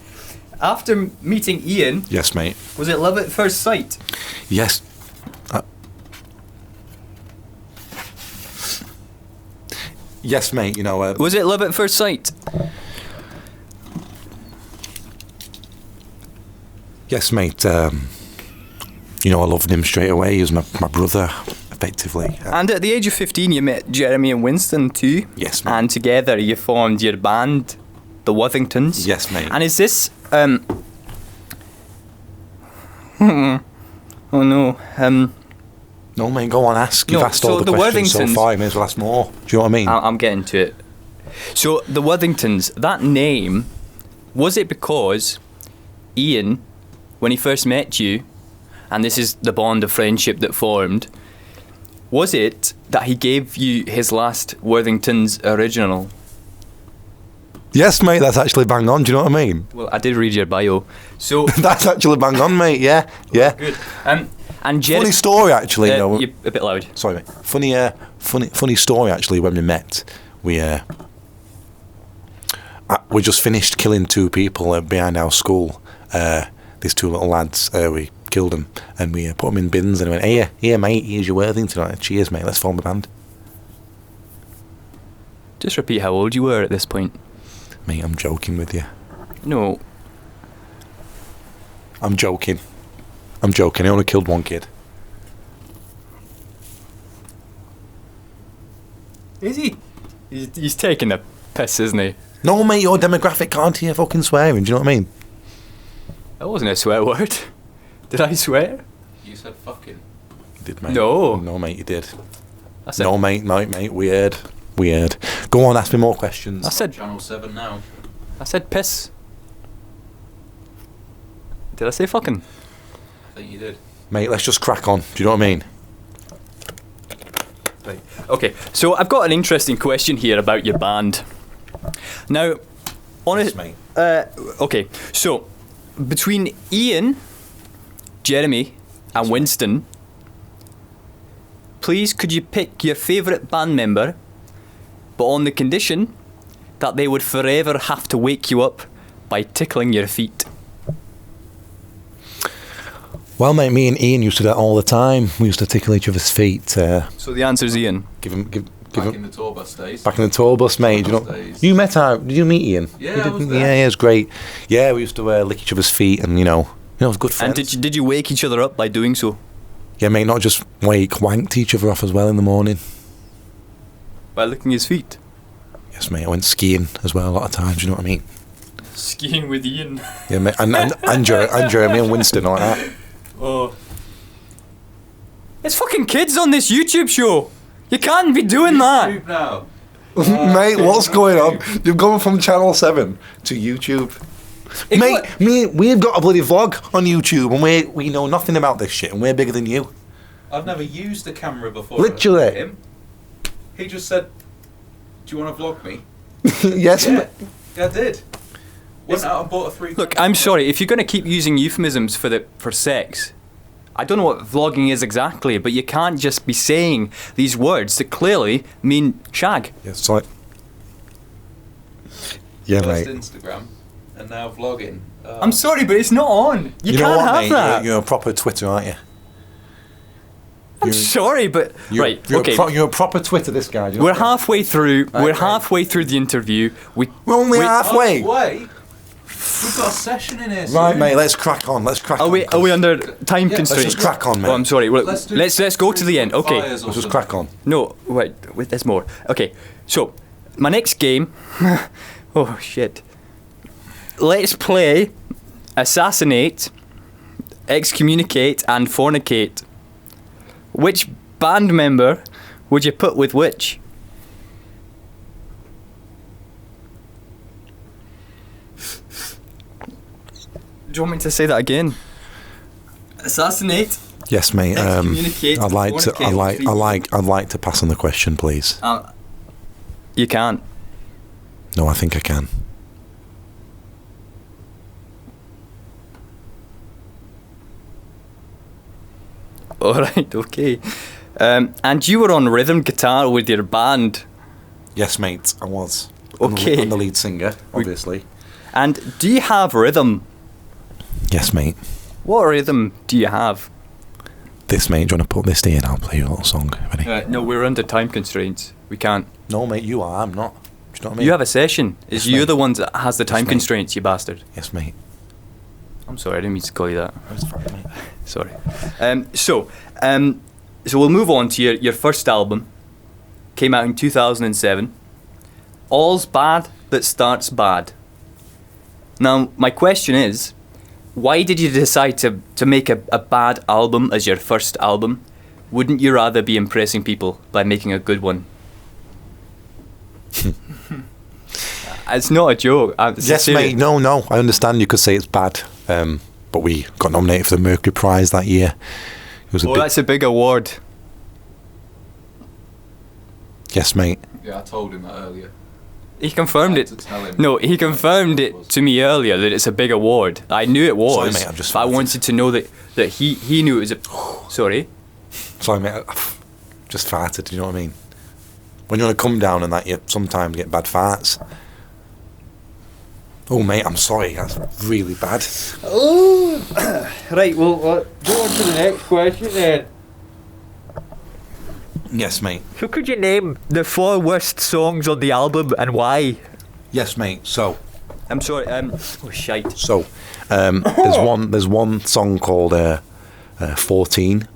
After meeting Ian, Yes, mate. was it love at first sight? Yes. Yes, mate. You know. Was it love at first sight? Yes, mate. You know, I loved him straight away. He was my brother, effectively. And at the age of 15, you met Jeremy and Winston too. Yes, mate. And together you formed your band, the Wuthingtons. Yes, mate. And is this oh no. No, mate, go on, ask. No, You've asked so all the the questions so Worthingtons- far, you may as well ask more. Do you know what I mean? I'm getting to it. So the Wuthingtons, that name, was it because Ian, when he first met you, and this is the bond of friendship that formed, was it that he gave you his last Worthingtons original? Yes, mate, that's actually bang on. Do you know what I mean? Well, I did read your bio. So That's actually bang on, mate. Yeah. good. And Funny story, actually. You know. you're a bit loud. Sorry, mate. Funny story, actually. When we met, we just finished killing 2 people behind our school. These 2 little lads. We killed them and we put them in bins and went, here, mate. Here's your Worthington. Like, cheers, mate. Let's form the band. Just repeat how old you were at this point. Mate, I'm joking with you. No. I'm joking. I only killed 1 kid. Is he? He's taking the piss, isn't he? No, mate, your demographic can't hear fucking swearing. Do you know what I mean? That wasn't a swear word. Did I swear? You said fucking. You did, mate. No. No, mate, you did. I said, No, mate, weird. Go on, ask me more questions. I said Channel 7 now. piss. Did I say fucking? I think you did. Mate, let's just crack on. Do you know what I mean? Right. Okay, so I've got an interesting question here about your band. Now, honest, mate. okay, so between Ian, Jeremy, and Winston, please could you pick your favourite band member, but on the condition that they would forever have to wake you up by tickling your feet. Well, mate, me and Ian used to do that all the time. We used to tickle each other's feet. So the answer's Ian. Give him. Back in the tour bus days. Back in the tour bus, mate. Tour Do bus you know? days. Did you meet Ian? Yeah, You I did, was there. Yeah, it was great. Yeah, we used to lick each other's feet, and it was good friends. And did you wake each other up by doing so? Yeah, mate, not just wanked each other off as well in the morning. By licking his feet? Yes, mate. I went skiing as well a lot of times. You know what I mean? Skiing with Ian. Yeah, mate. And Jeremy and Winston like that. Oh. There's fucking kids on this YouTube show. You can't be doing that. YouTube now. Mate, what's going on? You've gone from Channel 7 to YouTube. Mate, we've got a bloody vlog on YouTube and we know nothing about this shit and we're bigger than you. I've never used a camera before. Literally. Him. He just said, "Do you want to vlog me?" Yes, Yeah, I did. Went out and bought a 3. Look, I'm sorry. If you're going to keep using euphemisms for sex, I don't know what vlogging is exactly, but you can't just be saying these words that clearly mean shag. Yeah, sorry. Yeah, First mate. Instagram, and now vlogging. I'm sorry, but it's not on. You know can't what, have mate? that. You're a proper Twitter, aren't you? I'm sorry, but right, okay. You're a proper Twitter, this guy. We're halfway through. Right, We're right. halfway through the interview. We're only halfway. Wait, we've got a session in here. Right, soon. mate. Let's crack on. Let's crack Are on. we under time Let's constraints? just crack on, mate. Oh, I'm sorry. Well, Let's do let's go to the end. Okay. fires or Let's just something. crack on. No, wait. There's more. Okay. So, my next game. Oh shit. Let's play assassinate, excommunicate, and fornicate. Which band member would you put with which? Do you want me to say that again? Assassinate. Yes, mate. Excommunicate, I'd like to. fornicate, I'd like to pass on the question, please. You can't. No, I think I can. All right. Okay. And you were on rhythm guitar with your band. Yes, mate. I was. Okay. I'm the lead singer, obviously. And do you have rhythm? Yes, mate. What rhythm do you have? This, mate. Do you want to put this in? I'll play you a little song. Ready? No, we're under time constraints. We can't. No, mate. You are. I'm not. Do you know what I mean? You have a session. It's Yes, you mate. the one that has the time mate. constraints, you bastard. Yes, mate. I'm sorry, I didn't mean to call you that. That's fine, mate. Sorry. So we'll move on to your first album. Came out in 2007. All's Bad That Starts Bad. Now, my question is, why did you decide to make a bad album as your first album? Wouldn't you rather be impressing people by making a good one? It's not a joke. Yes, mate. No. I understand you could say it's bad. But we got nominated for the Mercury Prize that year. It was a big... That's a big award. Yes, mate. Yeah, I told him that earlier. He confirmed I it. had to tell him. No, he confirmed it to me earlier that it's a big award. I knew it was. Sorry, mate, I've just but I farted. wanted to know that he knew it was a. Sorry. Sorry, mate. I just farted. You know what I mean? When you're on a come down and that, you sometimes get bad farts. Oh, mate, I'm sorry. That's really bad. Oh, right. Well, go on to the next question then. Yes, mate. So, could you name the 4 worst songs on the album and why? Yes, mate. So, I'm sorry. Oh, shite. there's one song called 14,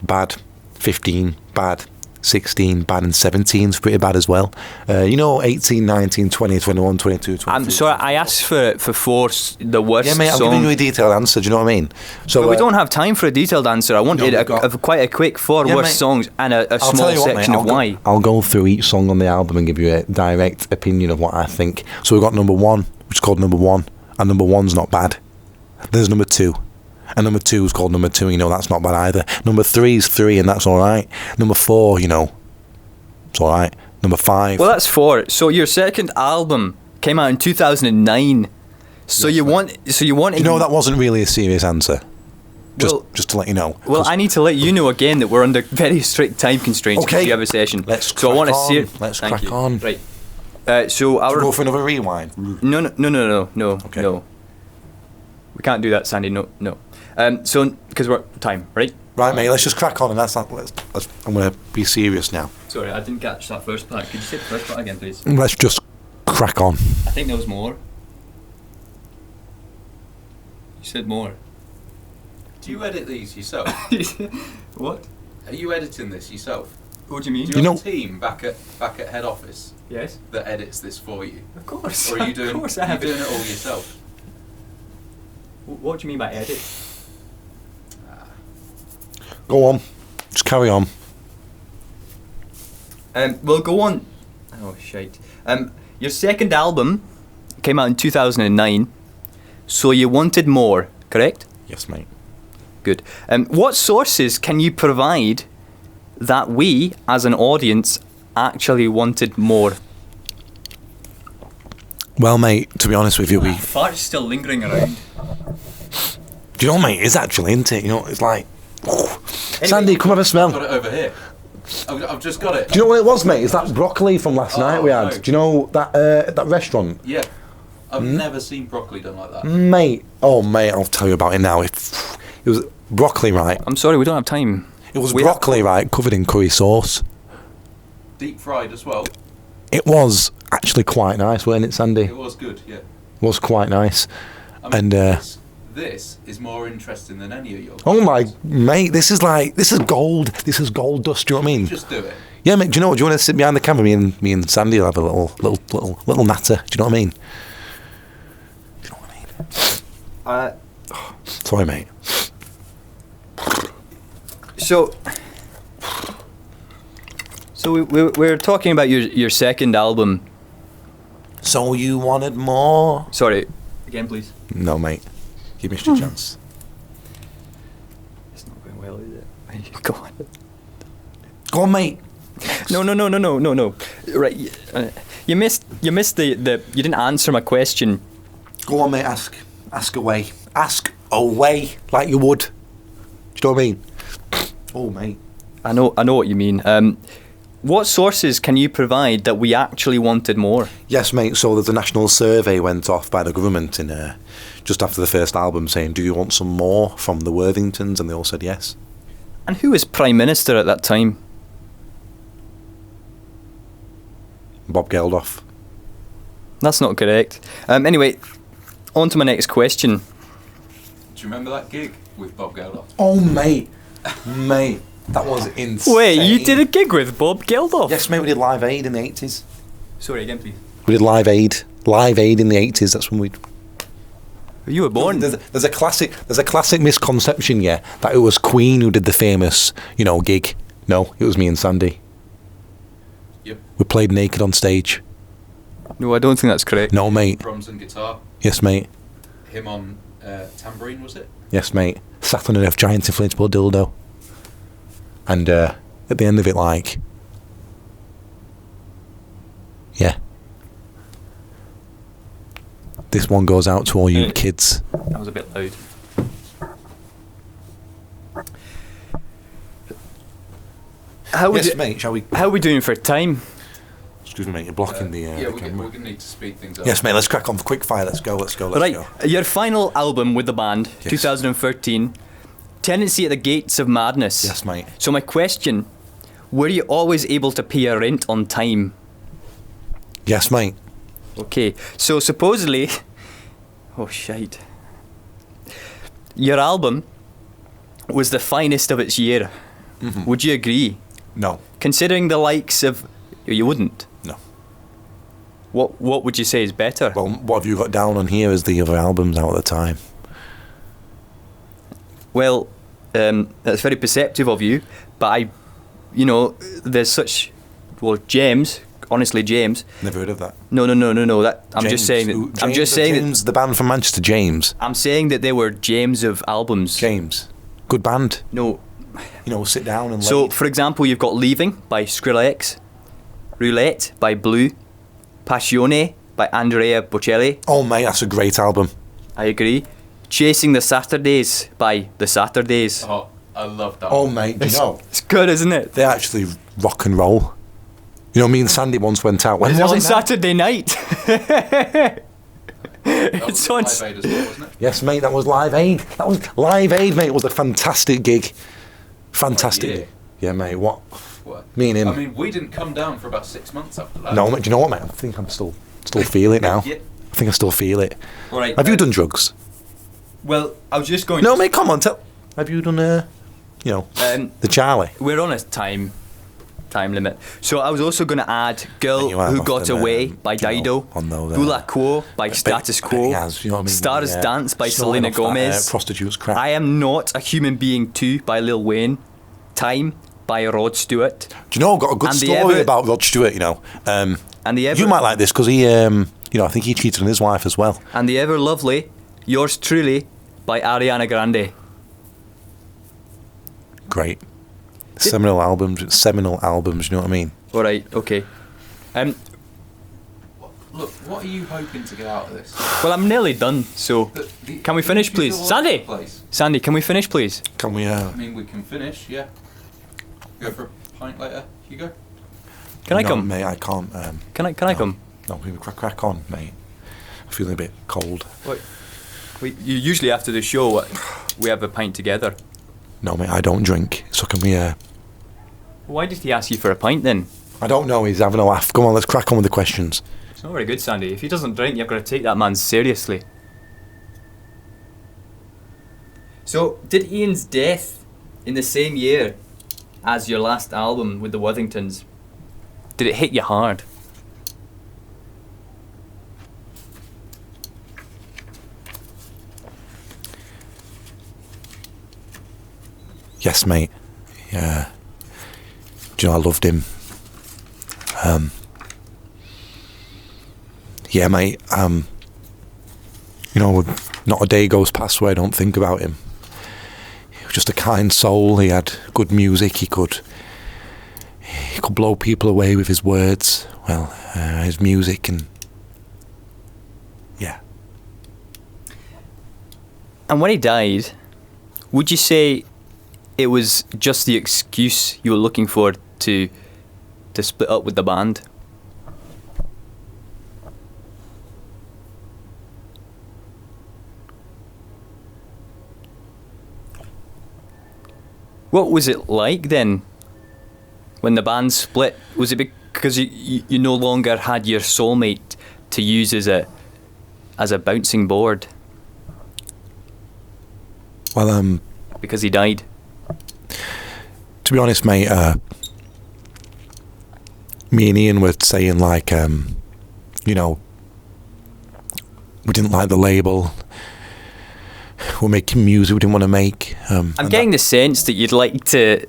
bad, 15, bad, 16, bad, and 17's pretty bad as well. 18, 19, 20, 21, 22, 23. I'm sorry. I asked for the worst. Yeah, mate, I'm song. giving you a detailed answer. Do you know what I mean? So But we don't have time for a detailed answer. I wanted we've got- quite a quick 4 Yeah, worst mate. songs and a I'll small tell you what, section mate, of why. I'll go through each song on the album and give you a direct opinion of what I think. So we've got number 1, which is called Number 1, and number 1's not bad. There's number 2, and number 2 is called Number 2, that's not bad either. Number 3 is 3, and that's alright. Number 4, it's alright. Number 5. Well, that's 4. So your second album came out in 2009. So Yes, you mate. want. that wasn't really a serious answer. Just to let you know. Well, 'Cause- I need to let you know again that we're under very strict time constraints Okay. because you have a session. Let's So I want to crack see. on. Let's Thank crack you. on. Right. So Should we our go for another rewind. no. Okay. No. We can't do that, Sandy. No. So because we're time, right? Right, mate, let's just crack on, and let's I'm going to be serious now. Sorry, I didn't catch that first part. Could you say the first part again, please? Let's just crack on. I think there was more. You said more. Do you edit these yourself? What? Are you editing this yourself? What do you mean? Do you You have know- a team back at head office Yes. that edits this for you? Of course. Or are you doing, Of course I are you have doing it all yourself? What do you mean by edit? Go on. Just carry on. We'll go on. Oh shite. Your second album came out in 2009, so you wanted more, correct? Yes, mate. Good. What sources can you provide that we, as an audience, actually wanted more? Well, mate, to be honest with you, Fart's still lingering around. do you know, mate, it's actually, isn't it? It's like, Sandy, come have a smell. I've got it over here. I've just got it. Do you know what it was, mate? It's that broccoli from last night we had. no. Do you know that restaurant? Yeah. I've never seen broccoli done like that. Mate, I'll tell you about it now. It was broccoli, right? I'm sorry, we don't have time. It was broccoli, right, covered in curry sauce. Deep fried as well. It was actually quite nice, wasn't it, Sandy? It was good, yeah. It was quite nice. I mean, And this is more interesting than any of your. oh my, mate, this is gold. This is gold dust. Do you know what I mean? Just do it. Yeah, mate. Do you know what? Do you want to sit behind the camera? Me and Sandy will have a little natter. Do you know what I mean? Do you know what I mean? Sorry, mate. So we're talking about your second album. So you wanted more? Sorry, again, please. No, mate. You missed your chance. It's not going well, is it? Go on. Go on, mate. No. Right, you missed the you didn't answer my question. Go on, mate. Ask away. Ask away like you would. Do you know what I mean? Oh, mate. I know what you mean. What sources can you provide that we actually wanted more? Yes, mate. So there's a national survey went off by the government in just after the first album saying, do you want some more from the Worthingtons? And they all said yes. And who was Prime Minister at that time? Bob Geldof. That's not correct. Anyway, on to my next question. Do you remember that gig with Bob Geldof? Oh, mate. Mate. That was insane. Wait, you did a gig with Bob Geldof? Yes, mate, we did Live Aid in the 80s. Sorry, again, please. We did Live Aid. Live Aid in the 80s, that's when we... You were born. There's a classic misconception, yeah, that it was Queen who did the famous, gig. No, it was me and Sandy. Yep. We played naked on stage. No, I don't think that's correct. No, mate. Drums and guitar. Yes, mate. Him on tambourine, was it? Yes, mate. Sat on a giant inflatable dildo. And at the end of it, yeah. This one goes out to all you kids. That was a bit loud. Mate, shall we... How are we doing for time? Excuse me, mate, you're blocking the yeah, we're camera. going to need to speed things up. Yes, mate, let's crack on for quick fire. Let's go. Right, your final album with the band, Yes. 2013, Tendency at the Gates of Madness. Yes, mate. So my question, were you always able to pay your rent on time? Yes, mate. Okay, so supposedly... Oh, shite. Your album was the finest of its year. Mm-hmm. Would you agree? No. Considering the likes of... You wouldn't? No. What would you say is better? Well, what have you got down on here as the other albums out at the time? Well, that's very perceptive of you, but there's such... Well, James... Honestly, James. Never heard of that. No. That I'm James. just saying that. James, I'm just saying James, the band from Manchester, James. I'm saying that they were James of albums. James. Good band. No. Sit down and So, lead. for example, you've got Leaving by Skrillex, Roulette by Blue, Passione by Andrea Bocelli. Oh, mate, that's a great album. I agree. Chasing the Saturdays by The Saturdays. Oh, I love that. Oh, mate, do you know? It's good, isn't it? They actually rock and roll. Me and Sandy once went out. When It's was on it now? Saturday night. That It's on. was Live Aid as well, wasn't it? Yes, mate, that was Live Aid. That was Live Aid, mate. It was a fantastic gig. Fantastic. Yeah. gig. Yeah, mate, what? What? Me and him. I mean, we didn't come down for about 6 months after that. No, mate, do you know what, mate? I think I'm still feel it now. Yeah. I think I still feel it. All right. Have you done drugs? Well, I was just going. No, mate, come on, have you done, the Charlie? We're on a time limit. So I was also going to add Girl You have Who Got often, Away by do you know, Dido, on those, Bula Quo by Status Quo, He has, you know what I mean? Stars Yeah. Dance by Snowing Selena off that, Gomez, prostitutes crap. I Am Not a Human Being 2 by Lil Wayne, Time by Rod Stewart, Do you know, I've got a good And the story ever- about Rod Stewart, and the ever You might like this because he, I think he cheated on his wife as well. and the ever lovely Yours Truly by Ariana Grande. Great. Seminal albums, you know what I mean? All right, okay. Look, what are you hoping to get out of this? Well, I'm nearly done, so can we finish, You're please? all over Sandy! the place. Sandy, can we finish, please? Can we? I mean, we can finish, yeah. Go for a pint later, Hugo? Can I no, come? mate, I can't. Can I come? No, we crack on, mate. I'm feeling a bit cold. You usually after the show, we have a pint together. No, mate, I don't drink. So can we? Why did he ask you for a pint then? I don't know. He's having a laugh. Come on, let's crack on with the questions. It's not very good, Sandy. If he doesn't drink, you've got to take that man seriously. So, did Ian's death in the same year as your last album with the Worthingtons, did it hit you hard? Yes, mate. Yeah. Do you know I loved him? Yeah, mate. You know, not a day goes past where I don't think about him. He was just a kind soul. He had good music. He could blow people away with his words. Well, his music and yeah. And when he died, would you say it was just the excuse you were looking for to split up with the band? What was it like then, when the band split? Was it because you no longer had your soulmate to use as a bouncing board? Well, because he died. To be honest, mate, me and Ian were saying like, you know, we didn't like the label. We're making music we didn't want to make. I'm getting the sense that you'd like to.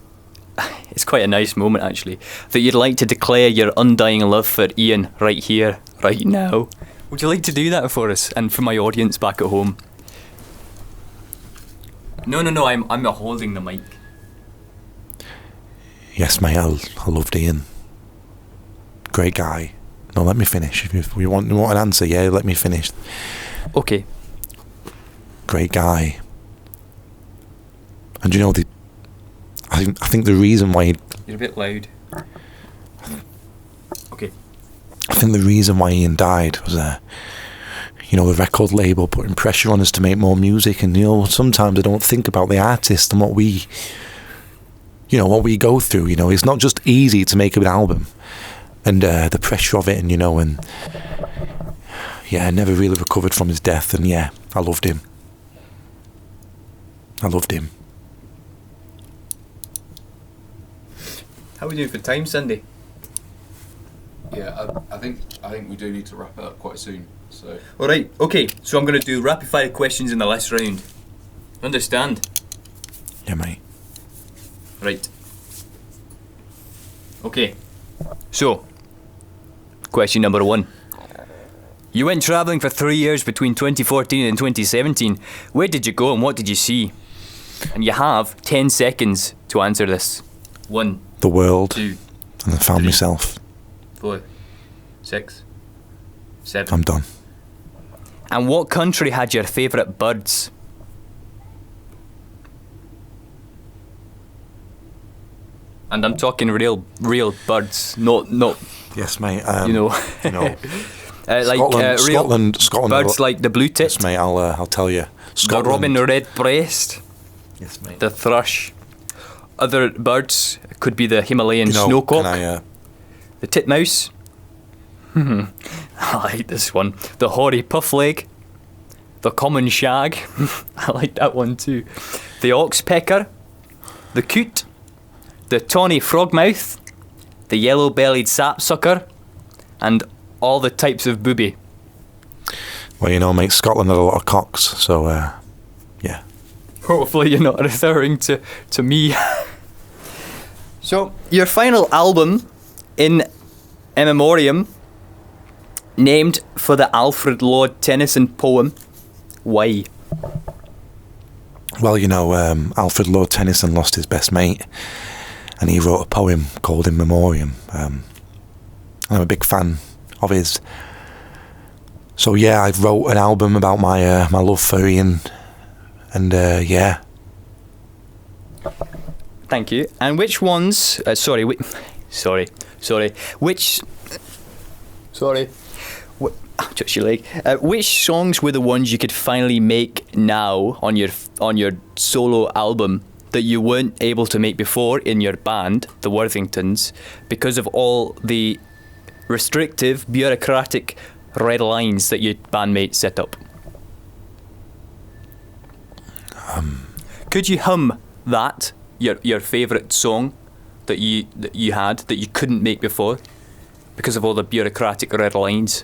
It's quite a nice moment, actually. That you'd like to declare your undying love for Ian right here, right now. Would you like to do that for us and for my audience back at home? No. I'm not holding the mic. Yes, mate, I loved Ian. Great guy. No, let me finish. If you want an answer, yeah, let me finish. Okay. Great guy. And you know, I think the reason why You're a bit loud. Okay. I think the reason why Ian died was you know, the record label putting pressure on us to make more music, and you know, sometimes I don't think about the artist and what we go through. You know, it's not just easy to make an album, and the pressure of it, and you know, and yeah, I never really recovered from his death, and yeah, I loved him. How are we doing for time, Cindy? Yeah, I think we do need to wrap it up quite soon. So. All right. Okay. So I'm going to do rapid fire questions in the last round. Understand? Yeah, mate. Right. Okay. So, question number 1. You went travelling for 3 years between 2014 and 2017. Where did you go and what did you see? And you have 10 seconds to answer this. 1, The world. 2, And I found 3, myself. 4, 6, 7. I'm done. And what country had your favourite birds? And I'm talking real birds, not Yes, mate. you know, like Scotland, real birds like the blue tit, Yes, mate. I'll tell you. the Scotland. robin redbreast, Yes, mate. the thrush. Other birds could be the Himalayan You know, snowcock, can I, the titmouse. I like this one. The hoary puffleg, the common shag. I like that one too. The oxpecker, the coot, the tawny frogmouth, the yellow-bellied sapsucker, and all the types of booby. well, you know, mate, Scotland had a lot of cocks, so yeah. Hopefully you're not referring to me. So, your final album, In Memoriam, named for the Alfred Lord Tennyson poem, why? Well, you know, Alfred Lord Tennyson lost his best mate, and he wrote a poem called In Memoriam. I'm a big fan of his. So yeah, I wrote an album about my my love for Ian, and yeah. Thank you. And which ones? Which just your leg. Which songs were the ones you could finally make now on your solo album that you weren't able to make before in your band, the Worthingtons, because of all the restrictive, bureaucratic red lines that your bandmates set up? Could you hum that, your favourite song that you had that you couldn't make before because of all the bureaucratic red lines?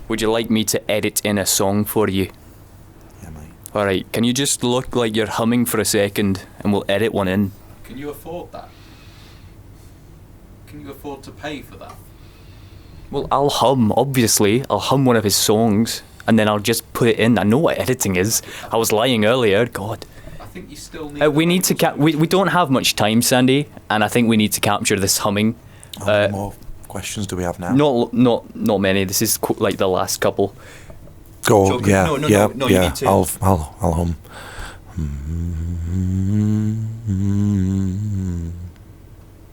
Would you like me to edit in a song for you? Yeah, mate. Alright, can you just look like you're humming for a second and we'll edit one in? Can you afford that? Can you afford to pay for that? Well, I'll hum, obviously. I'll hum one of his songs and then I'll just put it in. I know what editing is. I was lying earlier, God. I think you still need... We need to... we don't have much time, Sandy, and I think we need to capture this humming. How many more questions do we have now? Not many. This is like the last couple. Go, Joker. yeah, No, yeah, you yeah. need to. I'll hum.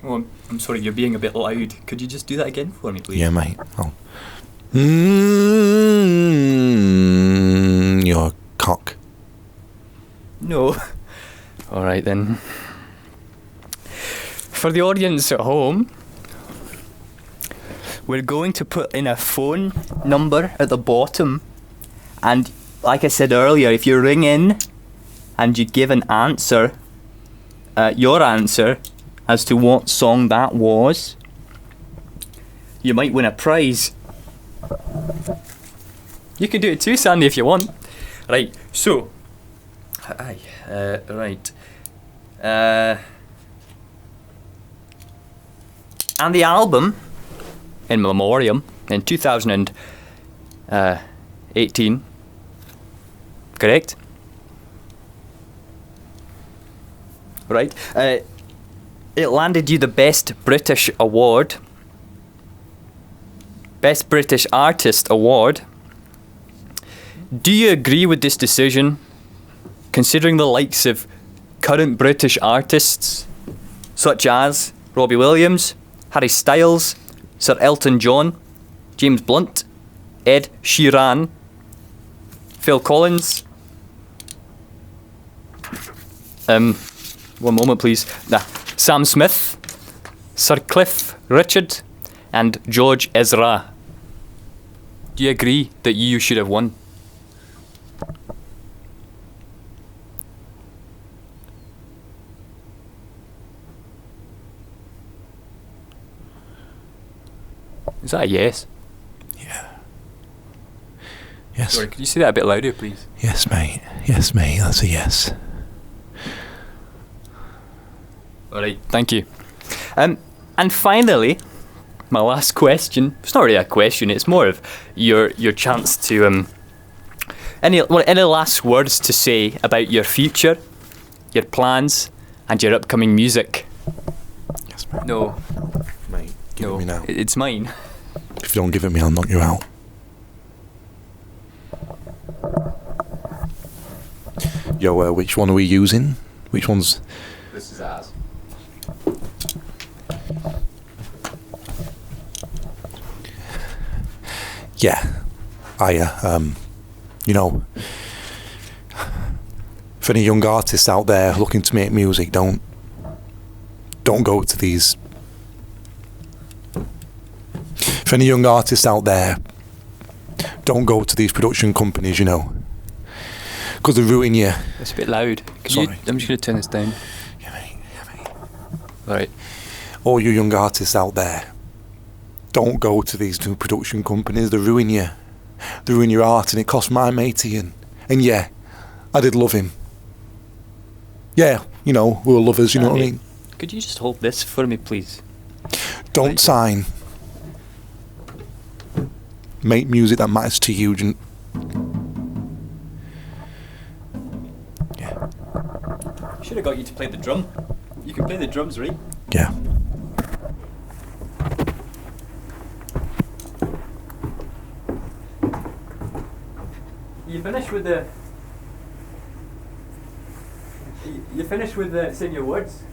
Oh, I'm sorry, you're being a bit loud. Could you just do that again for me, please? Yeah, mate. Your cock. No. All right then. For the audience at home, we're going to put in a phone number at the bottom, and like I said earlier, if you ring in and you give an answer, your answer as to what song that was, you might win a prize. You can do it too, Sandy, if you want. Right, so right. And the album, in memoriam, in 2018, correct? Right. It landed you the Best British Award, Best British Artist Award. Do you agree with this decision, considering the likes of current British artists such as Robbie Williams, Harry Styles, Sir Elton John, James Blunt, Ed Sheeran, Phil Collins? One moment, please. Sam Smith, Sir Cliff Richard, and George Ezra. Do you agree that you should have won? Is that a yes? Yeah. Yes. Sorry, could you say that a bit louder, please? Yes, mate. Yes, mate. That's a yes. Alright, thank you. And finally, my last question. It's not really a question, it's more of your chance to any last words to say about your future, your plans, and your upcoming music? Yes, mate. No. Mate, give it me now. It's mine. If you don't give it me, I'll knock you out. Yo, which one are we using? Which one's... This is ours. Yeah. You know, for any young artists out there looking to make music, don't go to these... For any young artists out there, don't go to these production companies, you know, because they ruin you. It's a bit loud. Sorry. I'm just going to turn this down. Yeah, mate. Alright. All you young artists out there, don't go to these new production companies. They ruin you. They ruin your art, and it cost my mate Ian. And yeah, I did love him. Yeah, you know, we were lovers, you know what I mean? Could you just hold this for me, please? Don't sign. Make music that matters to you. Yeah. should have got you to play the drum. You can play the drums, right? Yeah. You finished with the... You finished with the Sing Your Words?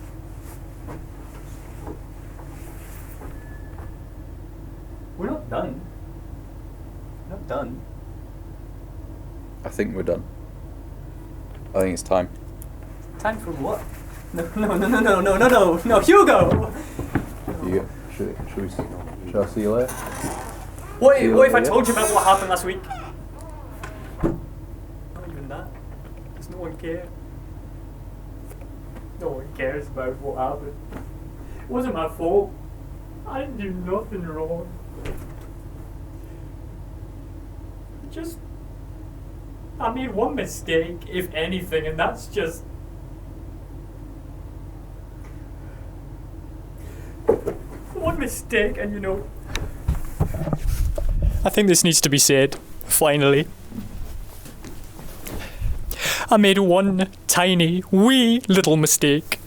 We're not done. Not done. I think we're done. I think it's time. Time for what? No, Hugo! Should I see you later? What if I told you about what happened last week? Not even that. Does no one care? No one cares about what happened. It wasn't my fault. I didn't do nothing wrong. I made one mistake, if anything, and that's just... one mistake, and you know... I think this needs to be said, finally. I made one tiny, wee little mistake.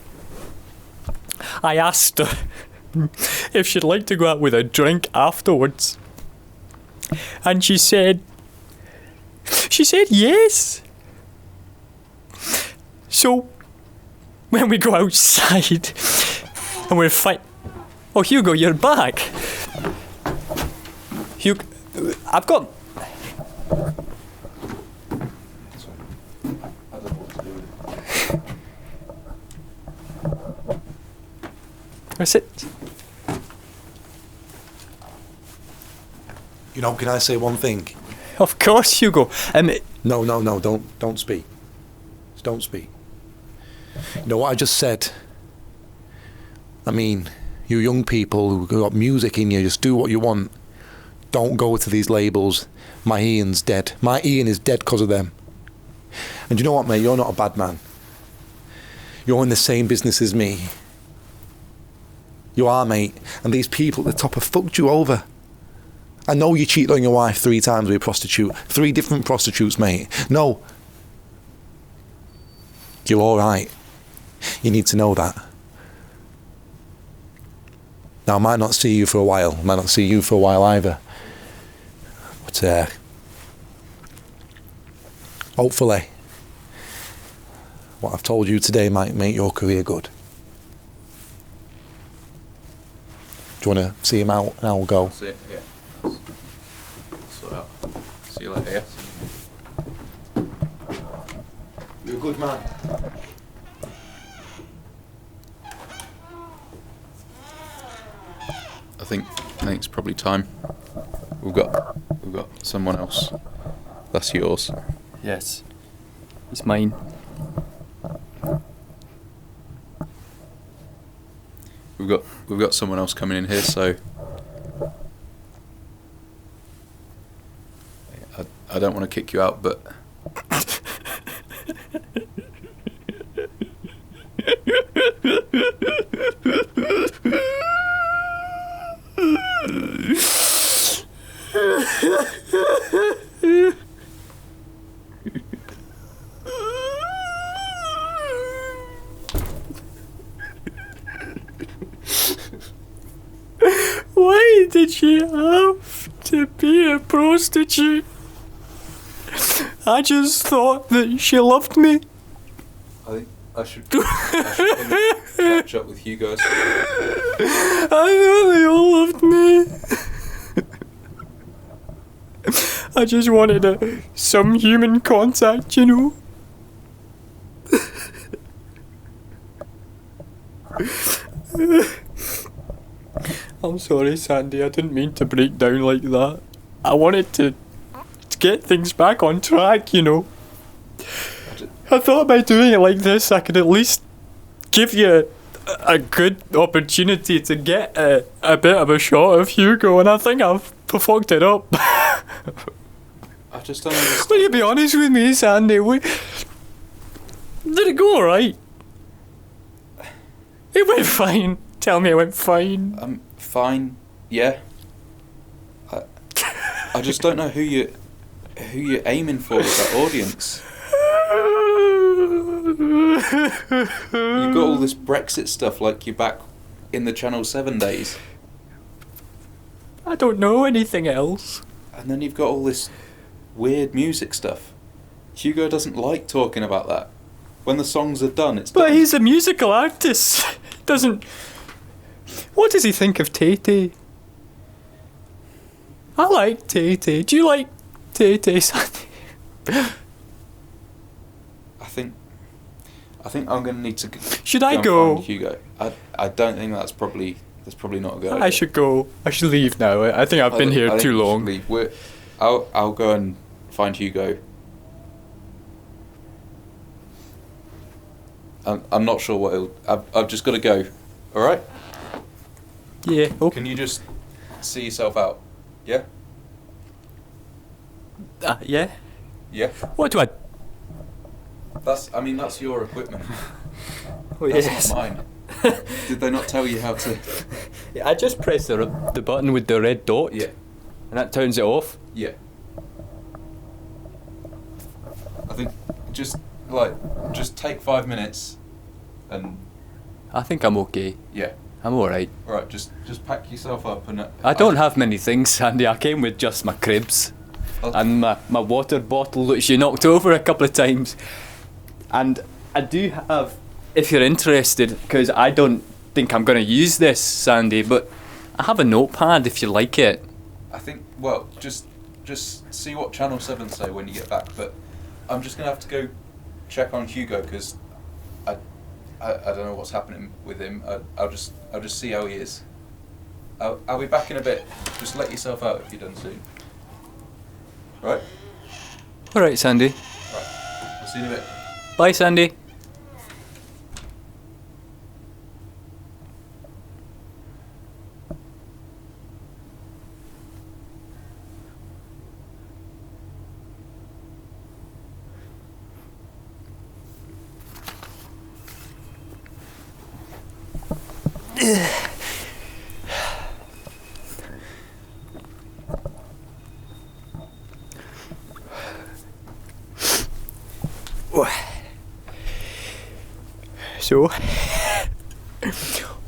I asked her if she'd like to go out with a drink afterwards. And she said yes. So, when we go outside and we're Oh, Hugo, you're back. Hugo, I've got... I don't know what to do with it. That's it. You know, can I say one thing? Of course, Hugo. No, don't speak. Just don't speak. You know what I just said? I mean, you young people who got music in you, just do what you want. Don't go to these labels. My Ian's dead. My Ian is dead because of them. And you know what, mate? You're not a bad man. You're in the same business as me. You are, mate. And these people at the top have fucked you over. I know you cheated on your wife 3 times with a prostitute. 3 different prostitutes, mate. No. You're alright. You need to know that. Now, I might not see you for a while. I might not see you for a while either. But, hopefully, what I've told you today might make your career good. Do you want to see him out and I'll go? That's it, yeah. Sort out. See you later, yeah? You're a good man. I think it's probably time. We've got someone else. That's yours. Yes. It's mine. We've got someone else coming in here, so I don't want to kick you out, but Why did she have to be a prostitute? I just thought that she loved me. I think I should catch up with you guys. I thought they all loved me. I just wanted some human contact, you know. I'm sorry, Sandy. I didn't mean to break down like that. I wanted to get things back on track, you know. I thought by doing it like this, I could at least give you a good opportunity to get a bit of a shot of Hugo, and I think I've fucked it up. I just don't understand. Will you be honest with me, Sandy? Did it go alright? It went fine. Tell me it went fine. Fine, yeah. I just don't know who you're aiming for with that audience. You've got all this Brexit stuff like you're back in the Channel 7 days. I don't know anything else. And then you've got all this weird music stuff. Hugo doesn't like talking about that. When the songs are done, it's But done. he's a musical artist. Doesn't... What does he think of Tay-Tay? I like Tay-Tay. Do you like Tay-Tay, Sandy? I think I'm going to need to Should I and go? find Hugo. I don't think that's probably not a good idea. I should go. I should leave now. I think I've been I here think too we should long. leave. I'll go and find Hugo. I'm not sure what I've just got to go. All right? Yeah. Oh. Can you just see yourself out? Yeah? Yeah. Yeah? What do I... That's your equipment. Oh, That's yes. not mine. Did they not tell you how to... Yeah, I just press the button with the red dot. Yeah. And that turns it off. Yeah. I think just take 5 minutes and I think I'm okay. yeah. I'm alright. Alright, just pack yourself up and I don't have many things, Sandy. I came with just my cribs and my water bottle, which you knocked over a couple of times. And I do have, if you're interested, because I don't think I'm going to use this, Sandy, but I have a notepad if you like it. I think, well, just see what Channel 7 say when you get back, but I'm just going to have to go check on Hugo because I don't know what's happening with him. I'll just see how he is. I'll be back in a bit. Just let yourself out if you're done soon. Right? Alright, Sandy. Right. I'll see you in a bit. Bye, Sandy. So,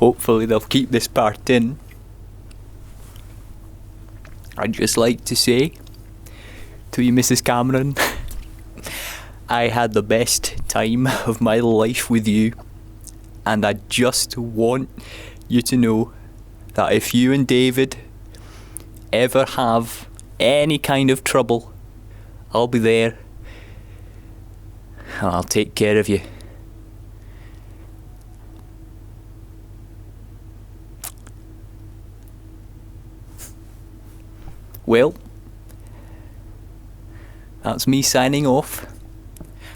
hopefully they'll keep this part in. I'd just like to say to you, Mrs. Cameron, I had the best time of my life with you, and I just want you to know that if you and David ever have any kind of trouble, I'll be there and I'll take care of you. Well, that's me signing off.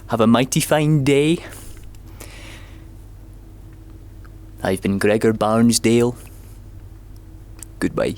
Have a mighty fine day. I've been Gregor Barnsdale. Goodbye.